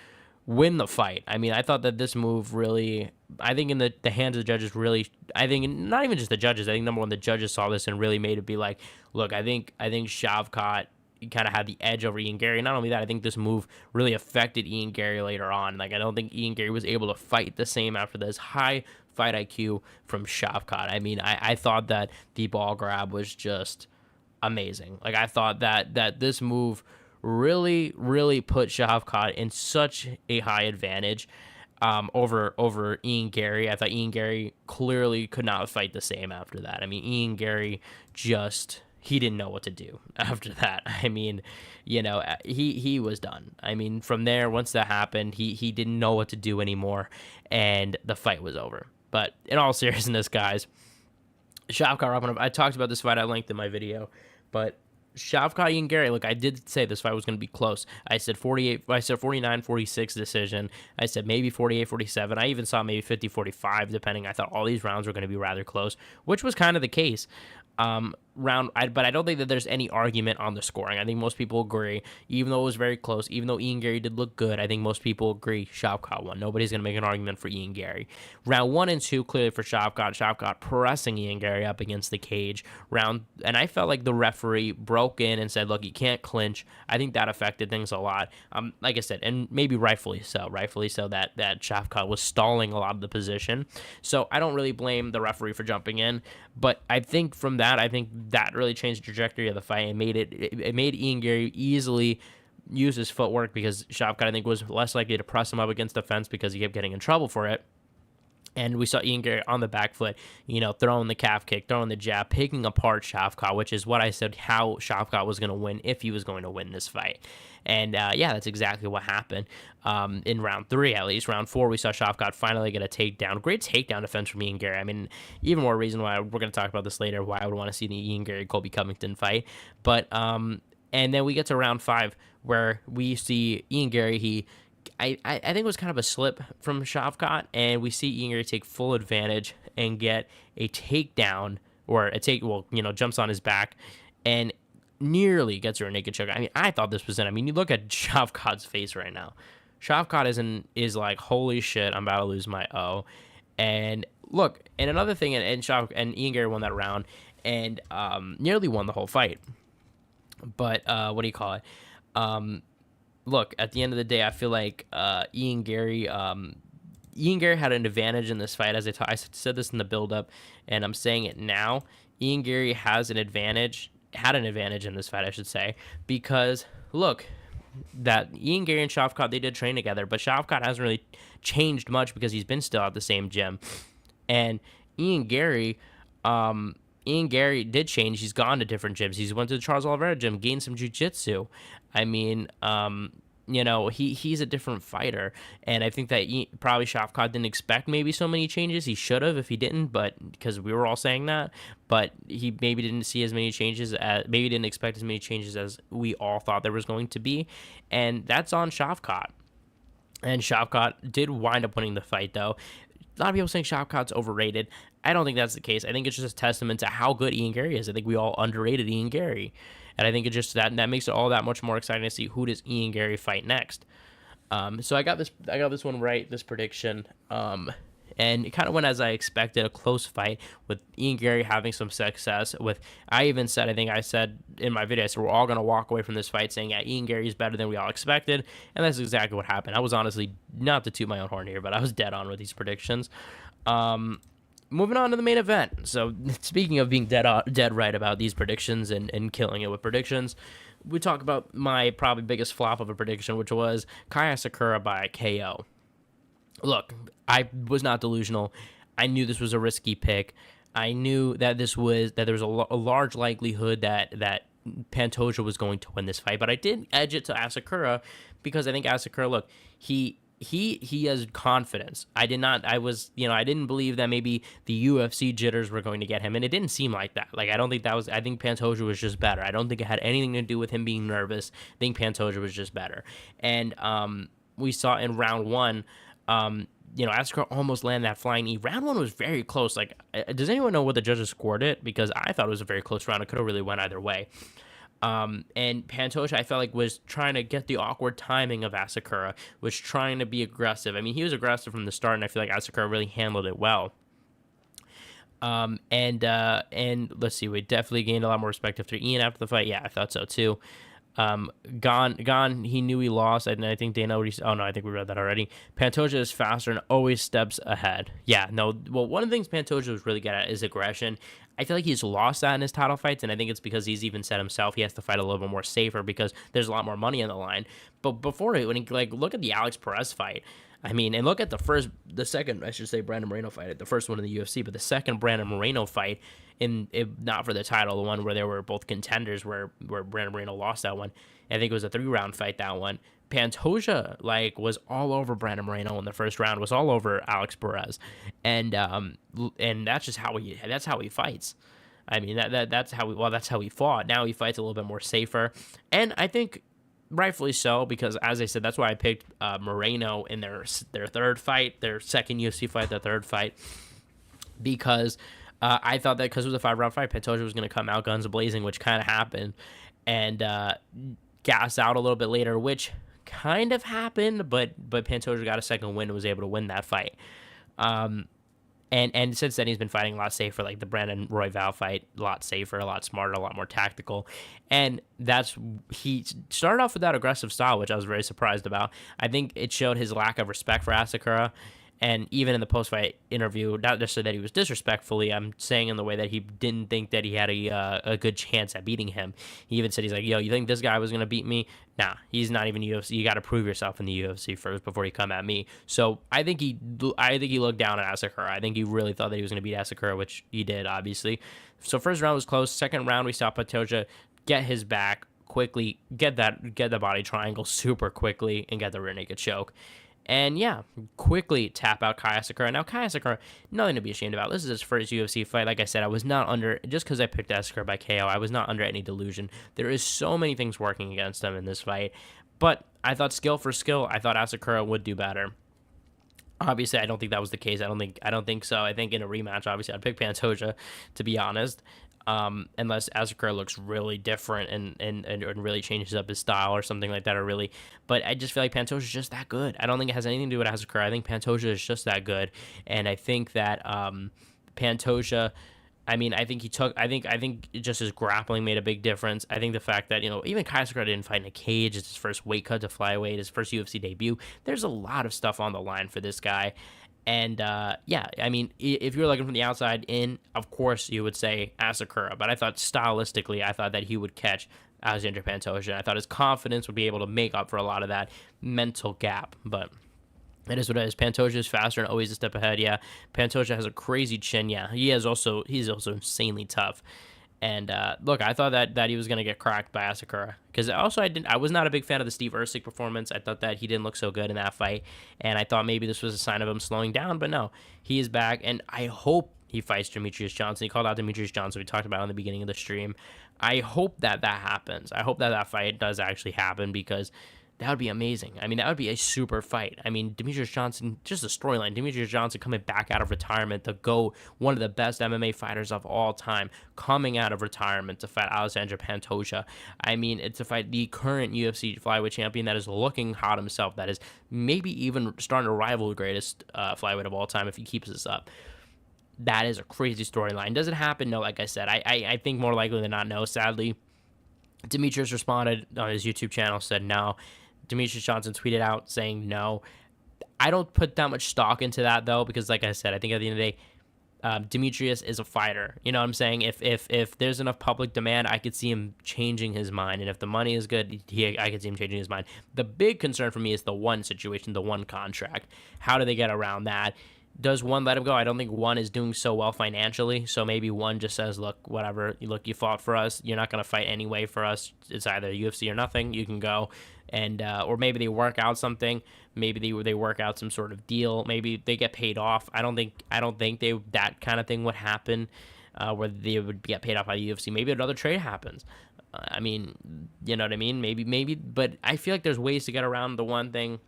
S1: win the fight. I mean, I thought that this move really, I think in the hands of the judges really, I think not even just the judges, I think number one, the judges saw this and really made it be like, look, I think Shavkat kind of had the edge over Ian Gary. Not only that, I think this move really affected Ian Gary later on. Like, I don't think Ian Gary was able to fight the same after this high fight IQ from Shavkat. I mean, I thought that the ball grab was just amazing. Like, I thought that this move really, really put Shavkat in such a high advantage over Ian Gary. I thought Ian Gary clearly could not fight the same after that. I mean, Ian Gary he didn't know what to do after that. I mean, he was done. I mean, from there, once that happened, he didn't know what to do anymore, and the fight was over. But in all seriousness, guys, Shavkat Rakhmonov, I talked about this fight at length in my video, but Shavkat Ian Gary, look, I did say this fight was going to be close. I said 49-46 decision. I said maybe 48-47. I even saw maybe 50-45, depending. I thought all these rounds were going to be rather close, which was kind of the case. But I don't think that there's any argument on the scoring. I think most people agree, even though it was very close, even though Ian Gary did look good, I think most people agree Shavkat won. Nobody's going to make an argument for Ian Gary. Round 1 and 2, clearly for Shavkat pressing Ian Gary up against the cage. And I felt like the referee broke in and said, look, you can't clinch. I think that affected things a lot. Like I said, and maybe rightfully so that Shavkat was stalling a lot of the position. So I don't really blame the referee for jumping in, but I think from that, that really changed the trajectory of the fight and it made Ian Gary easily use his footwork, because Shavkat, I think, was less likely to press him up against the fence because he kept getting in trouble for it. And we saw Ian Gary on the back foot, throwing the calf kick, throwing the jab, picking apart Shavkat, which is what I said how Shavkat was going to win if he was going to win this fight. And, that's exactly what happened in round 3, at least. Round 4, we saw Shavkat finally get a takedown. Great takedown defense from Ian Gary. I mean, even more reason why we're going to talk about this later, why I would want to see the Ian Gary-Colby Covington fight. But, and then we get to round 5, where we see Ian Gary, I think it was kind of a slip from Shavkat, and we see Ian Gary take full advantage and get a takedown, or jumps on his back and nearly gets her a naked choke. I mean, I thought this was it. I mean, you look at Shavkat's face right now. Shavkat is like, holy shit, I'm about to lose my O. And look, and another thing, and Ian Gary won that round and nearly won the whole fight. But what do you call it? Look, at the end of the day, I feel like Ian Gary had an advantage in this fight. As I said this in the build-up, and I'm saying it now. Ian Gary had an advantage in this fight, I should say, because, look, that Ian Gary and Shavkat, they did train together, but Shavkat hasn't really changed much because he's been still at the same gym. And Ian Gary did change. He's gone to different gyms. He's went to the Charles Oliveira gym, gained some jiu-jitsu. I mean, he's a different fighter, and I think that probably Shavkat didn't expect maybe so many changes. He should have if he didn't, but because we were all saying that, but he maybe didn't see as many changes, maybe didn't expect as many changes as we all thought there was going to be, and that's on Shavkat. And Shavkat did wind up winning the fight, though. A lot of people saying Shavkat's overrated. I don't think that's the case. I think it's just a testament to how good Ian Gary is. I think we all underrated Ian Gary, and I think it just that makes it all that much more exciting to see who does Ian Gary fight next. So I got this one right, this prediction. And it kind of went as I expected, a close fight with Ian Gary having some success. I even said, I think I said in my video, I said we're all going to walk away from this fight saying, yeah, Ian Gary is better than we all expected. And that's exactly what happened. I was honestly, not to toot my own horn here, but I was dead on with these predictions. Moving on to the main event. So speaking of being dead right about these predictions and killing it with predictions, we talk about my probably biggest flop of a prediction, which was Kai Asakura by KO. Look, I was not delusional. I knew this was a risky pick. I knew that there was a large likelihood that Pantoja was going to win this fight, but I did edge it to Asakura because I think Asakura, look, he has confidence. I didn't believe that maybe the UFC jitters were going to get him, and it didn't seem like that. Like, I think Pantoja was just better. I don't think it had anything to do with him being nervous. I think Pantoja was just better. And we saw in round one, Asakura almost landed that flying knee. Round one was very close. Like, does anyone know what the judges scored it? Because I thought it was a very close round. It could have really went either way. And Pantoja, I felt like, was trying to get the awkward timing of Asakura, was trying to be aggressive. I mean, he was aggressive from the start, and I feel like Asakura really handled it well. And let's see, we definitely gained a lot more respect after Ian after the fight. Yeah, I thought so too. Gone. He knew he lost, and I think Dana. Oh no, I think we read that already. Pantoja is faster and always steps ahead. Yeah, no. Well, one of the things Pantoja was really good at is aggression. I feel like he's lost that in his title fights, and I think it's because he's even said himself he has to fight a little bit more safer because there's a lot more money on the line. But before it, when he look at the Alex Perez fight. I mean, and look at the second, I should say, Brandon Moreno fight, the first one in the UFC, but the second Brandon Moreno fight, not for the title, the one where they were both contenders, where Brandon Moreno lost that one. I think it was a 3-round fight, that one. Pantoja, was all over Brandon Moreno in the first round, was all over Alex Perez, and that's just how he fights. I mean, that's how he fought. Now he fights a little bit more safer, and I think rightfully so, because as I said, that's why I picked Moreno in their third fight, their second UFC fight, their third fight, because I thought that because it was a 5-round fight, Pantoja was going to come out guns blazing, which kind of happened, and gas out a little bit later, which kind of happened, but Pantoja got a second win and was able to win that fight. And since then, he's been fighting a lot safer, like the Brandon Royval fight, a lot safer, a lot smarter, a lot more tactical. And he started off with that aggressive style, which I was very surprised about. I think it showed his lack of respect for Asakura. And even in the post-fight interview, not necessarily that he was disrespectfully, I'm saying in the way that he didn't think that he had a good chance at beating him. He even said, he's like, yo, you think this guy was going to beat me? Nah, he's not even UFC. You got to prove yourself in the UFC first before you come at me. So I think he looked down at Asakura. I think he really thought that he was going to beat Asakura, which he did, obviously. So first round was close. Second round, we saw Pantoja get his back quickly, get the body triangle super quickly, and get the rear naked choke. And yeah, quickly tap out Kai Asakura. Now, Kai Asakura, nothing to be ashamed about. This is his first UFC fight. Like I said, I was not under, just because I picked Asakura by KO, I was not under any delusion. There is so many things working against him in this fight. But I thought skill for skill, I thought Asakura would do better. Obviously, I don't think that was the case. I don't think so. I think in a rematch, obviously, I'd pick Pantoja, to be honest. Unless Asakura looks really different and really changes up his style or something like that, but I just feel like Pantoja is just that good. I don't think it has anything to do with Asakura. I think Pantoja is just that good, and I think that Pantoja, I think just his grappling made a big difference. I think the fact that, even Kai Asakura didn't fight in a cage, it's his first weight cut to flyweight, his first UFC debut. There's a lot of stuff on the line for this guy. And, yeah, I mean, if you're looking from the outside in, of course you would say Asakura. But I thought stylistically, that he would catch Alexandre Pantoja. I thought his confidence would be able to make up for a lot of that mental gap. But it is what it is. Pantoja is faster and always a step ahead. Yeah, Pantoja has a crazy chin. Yeah, he's also insanely tough. And look, I thought that he was going to get cracked by Asakura, because also I was not a big fan of the Steve Erceg performance. I thought that he didn't look so good in that fight, and I thought maybe this was a sign of him slowing down, but no, he is back, and I hope he fights Demetrious Johnson. He called out Demetrious Johnson. We talked about it in the beginning of the stream. I hope that happens. I hope that fight does actually happen, because That would be amazing. I mean, that would be a super fight. I mean, Demetrious Johnson, just a storyline. Demetrious Johnson coming back out of retirement to go one of the best MMA fighters of all time, coming out of retirement to fight Alexandre Pantoja. I mean, it's to fight the current UFC flyweight champion that is looking hot himself, that is maybe even starting to rival the greatest flyweight of all time if he keeps this up. That is a crazy storyline. Does it happen? No, like I said, I think more likely than not, no, sadly. Demetrious responded on his YouTube channel, said no. Demetrious Johnson tweeted out saying no. I don't put that much stock into that, though, because like I said, I think at the end of the day, Demetrious is a fighter. You know what I'm saying? If there's enough public demand, I could see him changing his mind. And if the money is good, I could see him changing his mind. The big concern for me is the one situation, the one contract. How do they get around that? Does one let him go? I don't think one is doing so well financially. So maybe one just says, look, whatever. Look, you fought for us. You're not going to fight anyway for us. It's either UFC or nothing. You can go. And or maybe they work out something. Maybe they work out some sort of deal. Maybe they get paid off. I don't think that kind of thing would happen where they would get paid off by the UFC. Maybe another trade happens. I mean, you know what I mean? Maybe. But I feel like there's ways to get around the one thing.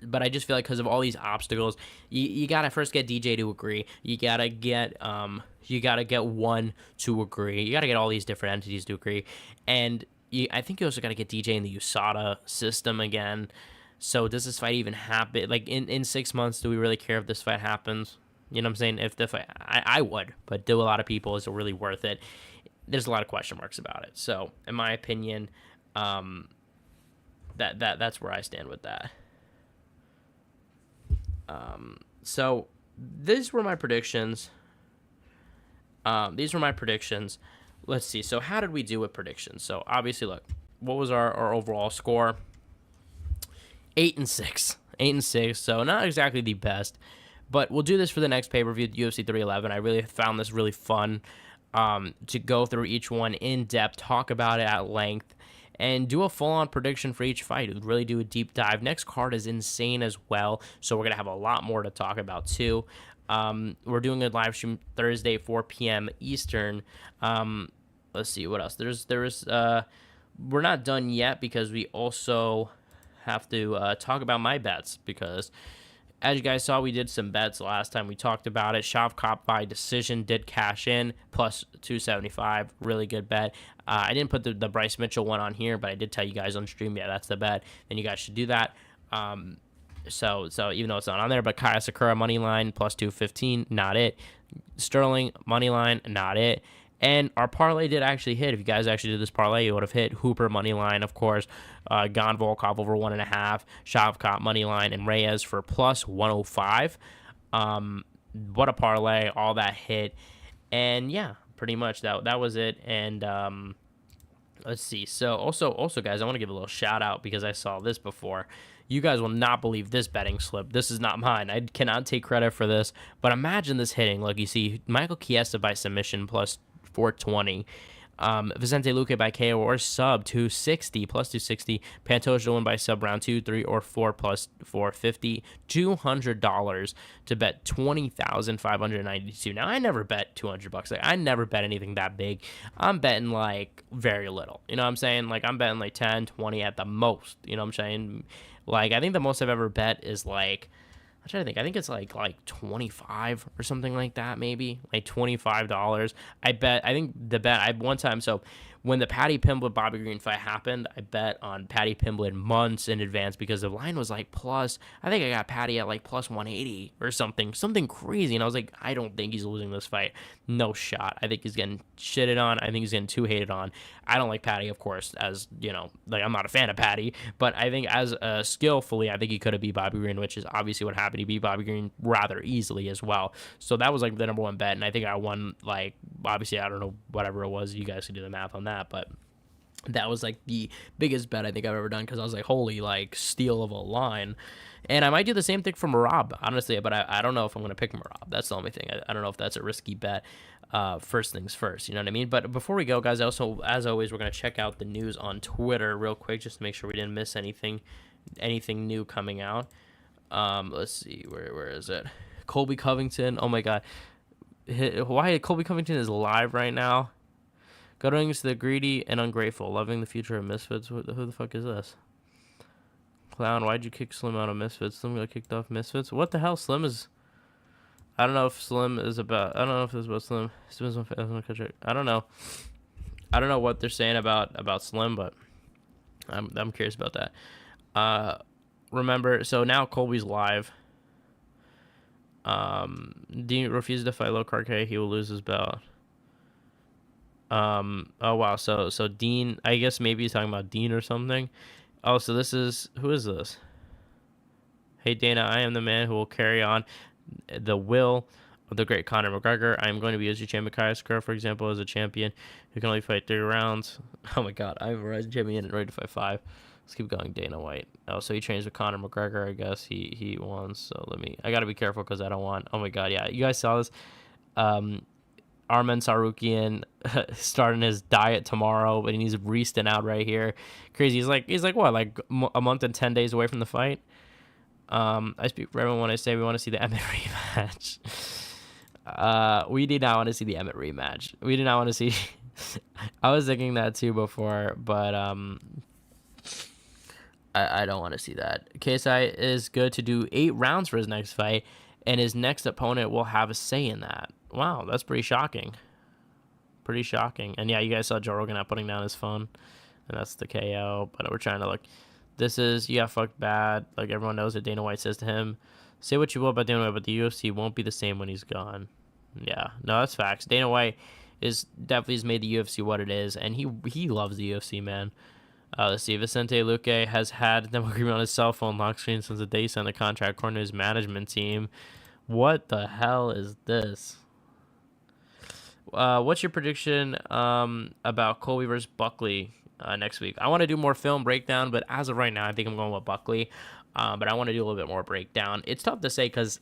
S1: But I just feel like because of all these obstacles, you gotta first get DJ to agree. You gotta get one to agree. You gotta get all these different entities to agree, and I think you also gotta get DJ in the USADA system again. So does this fight even happen? Like in 6 months, do we really care if this fight happens? You know what I'm saying? If the fight, I would, but do a lot of people, is it really worth it? There's a lot of question marks about it. So in my opinion, that's where I stand with that. So these were my predictions. Let's see. So how did we do with predictions? So obviously, look, what was our overall score? 8-6. 8-6. So not exactly the best, but we'll do this for the next pay-per-view, UFC 311. I really found this really fun to go through each one in depth, talk about it at length, and do a full-on prediction for each fight. Really do a deep dive. Next card is insane as well, so we're going to have a lot more to talk about too. We're doing a live stream Thursday, 4 p.m. Eastern. Let's see, what else? We're not done yet because we also have to talk about my bets because, as you guys saw, we did some bets last time we talked about it. Shavkat by decision did cash in, plus 275. Really good bet. I didn't put the Bryce Mitchell one on here, but I did tell you guys on stream, yeah, that's the bet. And you guys should do that. So even though it's not on there, but Kai Asakura money line, plus 215, not it. Sterling money line, not it. And our parlay did actually hit. If you guys actually did this parlay, it would have hit. Hooper money line, of course. Gon Volkov over 1.5. Shavkat money line, and Reyes for plus 105. What a parlay! All that hit, and yeah, pretty much that was it. And let's see. So also, guys, I want to give a little shout out because I saw this before. You guys will not believe this betting slip. This is not mine. I cannot take credit for this. But imagine this hitting. Look, you see Michael Chiesa by submission plus 420. Vicente Luque by KO or sub 260 plus 260. Pantoja to win by sub round 2, 3, or 4 plus 450. $200 to bet 20,592. Now I never bet $200. Like I never bet anything that big. I'm betting like very little. You know what I'm saying? Like I'm betting like 10, 20 at the most. You know what I'm saying? Like I think the most I've ever bet is like, I'm trying to think. I think it's like 25 or something like that, maybe like $25. I think the bet I one time. So when the Paddy Pimblett Bobby Green fight happened, I bet on Paddy Pimblett months in advance because the line was like plus. I think I got Paddy at like plus 180 or something crazy, and I was like, I don't think he's losing this fight. No shot. I think he's getting shitted on. I think he's getting too hated on. I don't like Paddy, of course, as you know, like I'm not a fan of Paddy, but I think as skillfully, I think he could have beat Bobby Green, which is obviously what happened. He beat Bobby Green rather easily as well. So that was like the number one bet, and I think I won like obviously I don't know whatever it was. You guys can do the math on that, but that was like the biggest bet I think I've ever done because I was like, holy, like steal of a line. And I might do the same thing for Merab, honestly, but I don't know if I'm going to pick Merab. That's the only thing. I don't know if that's a risky bet. First things first, you know what I mean? But before we go, guys, also, as always, we're going to check out the news on Twitter real quick just to make sure we didn't miss anything new coming out. Let's see, where is it? Colby Covington, oh my God. Why Colby Covington is live right now? Going to the greedy and ungrateful, loving the future of misfits. Who the fuck is this? Clown, why'd you kick Slim out of Misfits? Slim got kicked off Misfits? What the hell? Slim is... I don't know if Slim is about... I don't know if this is about Slim. I don't know. I don't know what they're saying about Slim, but I'm curious about that. Remember, so now Colby's live. Dean refuses to fight Low Carquet. He will lose his belt. Oh wow, so Dean, I guess maybe he's talking about Dean or something. Oh, so this is, who is this? Hey Dana, I am the man who will carry on the will of the great Conor McGregor. I am going to be UFC champion. Kai Asakura, for example, as a champion who can only fight 3 rounds. Oh my god, I'm a rising champion and ready to fight 5. Let's keep going. Dana White. Oh, so he trains with Conor McGregor. I guess he won. So I gotta be careful because I don't want. Oh my god, yeah, you guys saw this. Arman Sarukian starting his diet tomorrow, but he's reesting out right here. Crazy. He's like what, like a month and 10 days away from the fight. I speak for everyone when I say we want to see the Emmett rematch. We did not want to see the Emmett rematch. We did not want to see. I was thinking that too before, but I don't want to see that. KSI is good to do 8 rounds for his next fight, and his next opponent will have a say in that. Wow, that's pretty shocking. Pretty shocking. And yeah, you guys saw Joe Rogan not putting down his phone, and that's the KO. But we're trying to look. This is, you got fucked bad. Like everyone knows that Dana White says to him, say what you will about Dana White, but the UFC won't be the same when he's gone. Yeah, no, that's facts. Dana White definitely has made the UFC what it is, and he loves the UFC, man. Let's see. Vicente Luque has had them agreement on his cell phone lock screen since the day he signed the contract, according to his management team. What the hell is this? What's your prediction about Colby versus Buckley next week? I want to do more film breakdown, but as of right now, I think I'm going with Buckley. But I want to do a little bit more breakdown. It's tough to say because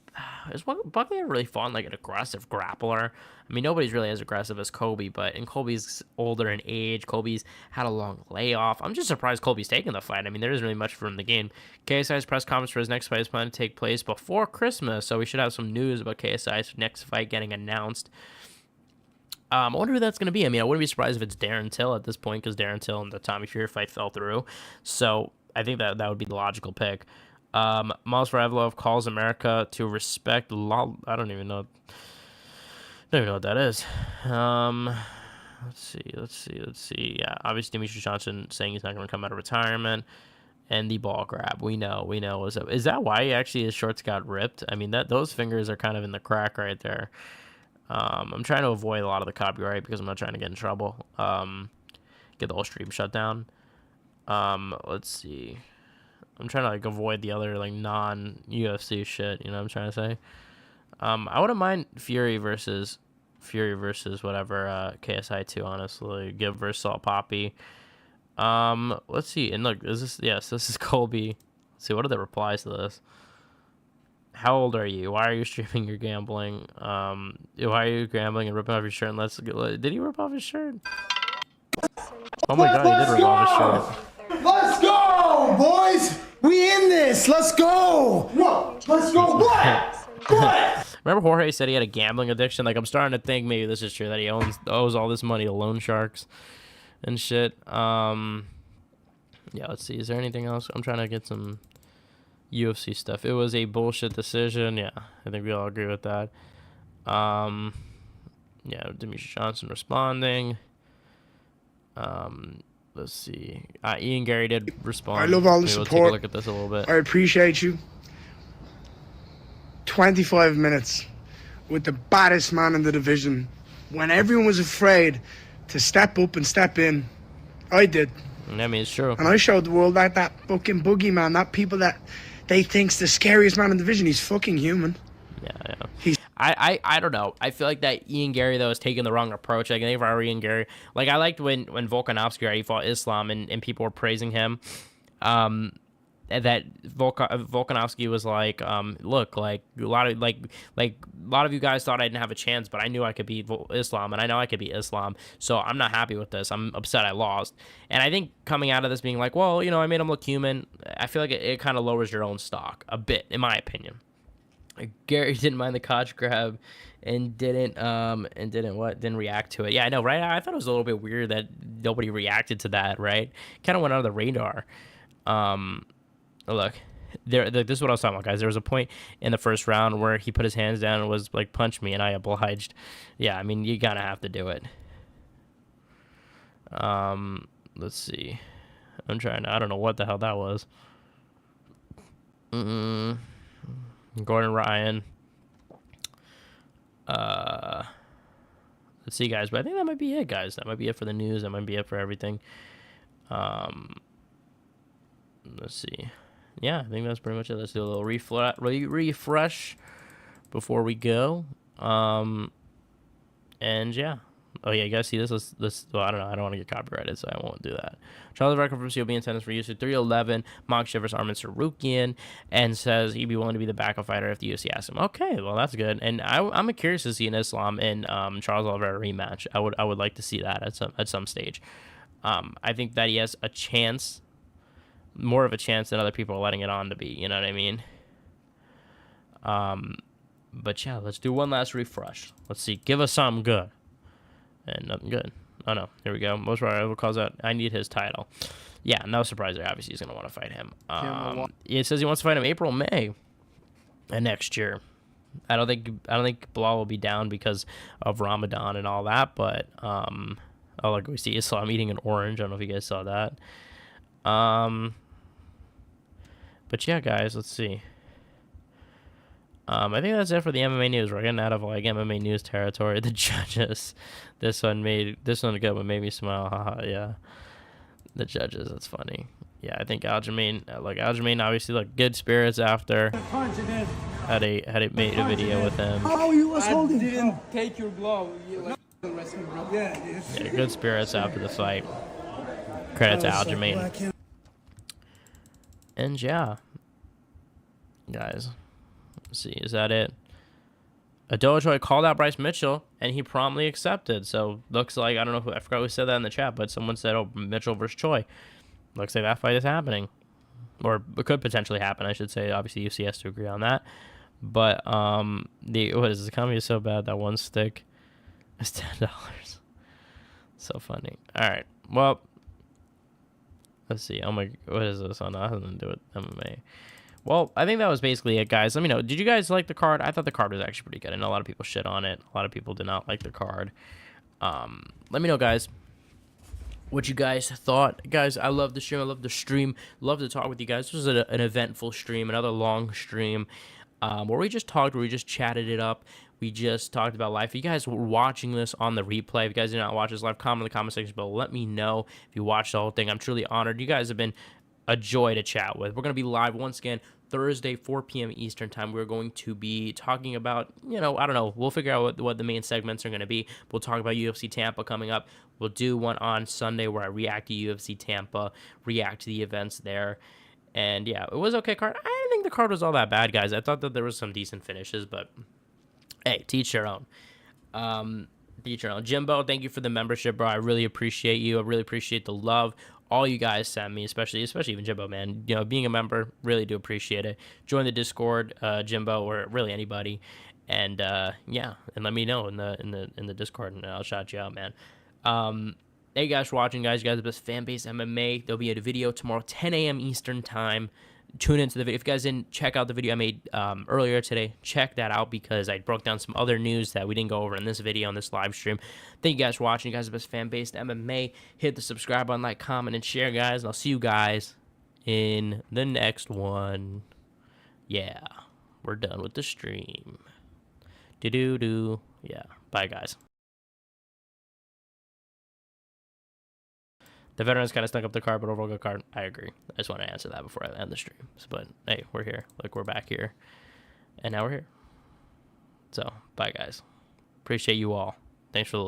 S1: is Buckley ever really fun, like an aggressive grappler? I mean, nobody's really as aggressive as Colby, and Colby's older in age. Colby's had a long layoff. I'm just surprised Colby's taking the fight. I mean, there isn't really much for him in the game. KSI's press conference for his next fight is planned to take place before Christmas, so we should have some news about KSI's next fight getting announced. I wonder who that's going to be. I mean, I wouldn't be surprised if it's Darren Till at this point because Darren Till and the Tommy Fury fight fell through. So I think that would be the logical pick. Miles Varevlov calls America to respect law. I don't even know what that is. Let's see. Yeah, obviously Demetrious Johnson saying he's not going to come out of retirement. And the ball grab. We know. Is that why actually his shorts got ripped? I mean, those fingers are kind of in the crack right there. I'm trying to avoid a lot of the copyright because I'm not trying to get in trouble. Get the whole stream shut down. Let's see. I'm trying to like avoid the other like non-UFC shit. You know what I'm trying to say? I wouldn't mind Fury versus whatever KSI 2. Honestly, Give versus Salt Poppy. Let's see. And look, this is Colby. Let's see, what are the replies to this? How old are you? Why are you streaming your gambling? Why are you gambling and ripping off your shirt? Did he rip off his shirt? Oh my god, he did rip off his shirt.
S2: Let's go, boys! We in this! Let's go! Whoa, let's go! What?
S1: Remember Jorge said he had a gambling addiction? Like, I'm starting to think maybe this is true, that he owes all this money to loan sharks and shit. Yeah, let's see. Is there anything else? I'm trying to get some UFC stuff. It was a bullshit decision. Yeah, I think we all agree with that. Yeah, Demetrious Johnson responding. Let's see. Ian Gary did respond.
S2: I love all the
S1: Maybe
S2: support.
S1: We'll take a look at this a little bit.
S2: I appreciate you. 25 minutes with the baddest man in the division. When everyone was afraid to step up and step in, I did.
S1: I mean, it's true.
S2: And I showed the world that fucking boogeyman, that people that they think's the scariest man in the division. He's fucking human.
S1: Yeah.
S2: He's
S1: I don't know. I feel like that Ian Gary, though, is taking the wrong approach. Like, I think for Ian Gary, like, I liked when Volkanovski already fought Islam and people were praising him. That Volkanovski was like, look, like a lot of you guys thought I didn't have a chance, but I knew I could beat Islam, and I know I could beat Islam. So I'm not happy with this. I'm upset I lost. And I think coming out of this being like, well, you know, I made him look human. I feel like it kind of lowers your own stock a bit, in my opinion. Gary didn't mind the crotch grab and didn't react to it. Yeah, I know, right? I thought it was a little bit weird that nobody reacted to that, right? Kind of went under the radar. Look, this is what I was talking about, guys. There was a point in the first round where he put his hands down and was like, punch me, and I obliged. Yeah, I mean, you gotta have to do it. Let's see. I don't know what the hell that was. Gordon Ryan. Let's see, guys. But I think that might be it, guys. That might be it for the news. That might be it for everything. Let's see. Yeah, I think that's pretty much it. Let's do a little refresh before we go. And yeah. Oh yeah, you guys see this? Well, I don't know. I don't want to get copyrighted, so I won't do that. Charles record from COB in tennis for UFC 311. Mock Shivers Armin Sarukian, and says he'd be willing to be the backup fighter if the UFC asks him. Okay, well that's good. And I'm curious to see an Islam and Charles Oliveira rematch. I would like to see that at some stage. I think that he has a chance, more of a chance than other people are letting it on to be. You know what I mean? But yeah, let's do one last refresh. Let's see. Give us something good. And nothing good. Oh no, here we go. Most rival calls out, I need his title. Yeah, no surprise there. Obviously, he's gonna want to fight him. It says he wants to fight him April, May, and next year. I don't think Bilal will be down because of Ramadan and all that. But like we see Islam eating an orange. I don't know if you guys saw that. But yeah, guys, let's see. I think that's it for the MMA news. We're getting out of like MMA news territory. The judges, this one good, but made me smile. Haha, yeah. The judges, that's funny. Yeah, I think Aljamain obviously like good spirits after. Had made a video with him.
S3: Oh, you was holding.
S4: I didn't take your glove.
S3: Yeah,
S1: good spirits after the fight. Credit to Aljamain. And yeah, guys. Let's see, is that it? Adola Choi called out Bryce Mitchell, and he promptly accepted. So looks like, I don't know I forgot who said that in the chat, but someone said, "Oh, Mitchell versus Choi." Looks like that fight is happening, or it could potentially happen. I should say. Obviously, UFC has to agree on that. But what is this? The economy is so bad that one stick is $10. So funny. All right. Well, let's see. Oh my, what is this? Oh no, that has nothing to do with MMA. Well, I think that was basically it, guys. Let me know. Did you guys like the card? I thought the card was actually pretty good. I know a lot of people shit on it. A lot of people did not like the card. Let me know, guys, what you guys thought. Guys, I love the stream. I love the stream. Love to talk with you guys. This was an eventful stream, another long stream where we just talked, where we just chatted it up. We just talked about life. If you guys were watching this on the replay, if you guys did not watch this live, comment in the comment section below. Let me know if you watched the whole thing. I'm truly honored. You guys have been a joy to chat with. We're going to be live once again Thursday, 4 p.m. Eastern time. We're going to be talking about, I don't know. We'll figure out what the main segments are going to be. We'll talk about UFC Tampa coming up. We'll do one on Sunday where I react to UFC Tampa, react to the events there. And yeah, it was okay card. I didn't think the card was all that bad, guys. I thought that there was some decent finishes, but hey, teach your own. Teach your own. Jimbo, thank you for the membership, bro. I really appreciate you. I really appreciate the love all you guys send me, especially even Jimbo, man. Being a member, really do appreciate it. Join the Discord, Jimbo, or really anybody, and yeah, and let me know in the Discord, and I'll shout you out, man. Thank you guys for watching, guys. You guys are the best fan base MMA. There'll be a video tomorrow, 10 a.m. Eastern time. Tune into the video. If you guys didn't check out the video I made earlier today, check that out because I broke down some other news that we didn't go over in this video, on this live stream. Thank you guys for watching. You guys are the best fan-based MMA. Hit the subscribe button, like, comment, and share, guys. And I'll see you guys in the next one. Yeah, we're done with the stream. Do-do-do. Yeah, bye, guys. The veterans kind of snuck up the card, but overall good card. I agree. I just want to answer that before I end the stream. But hey, we're here. Look, we're back here. And now we're here. So, bye, guys. Appreciate you all. Thanks for the love.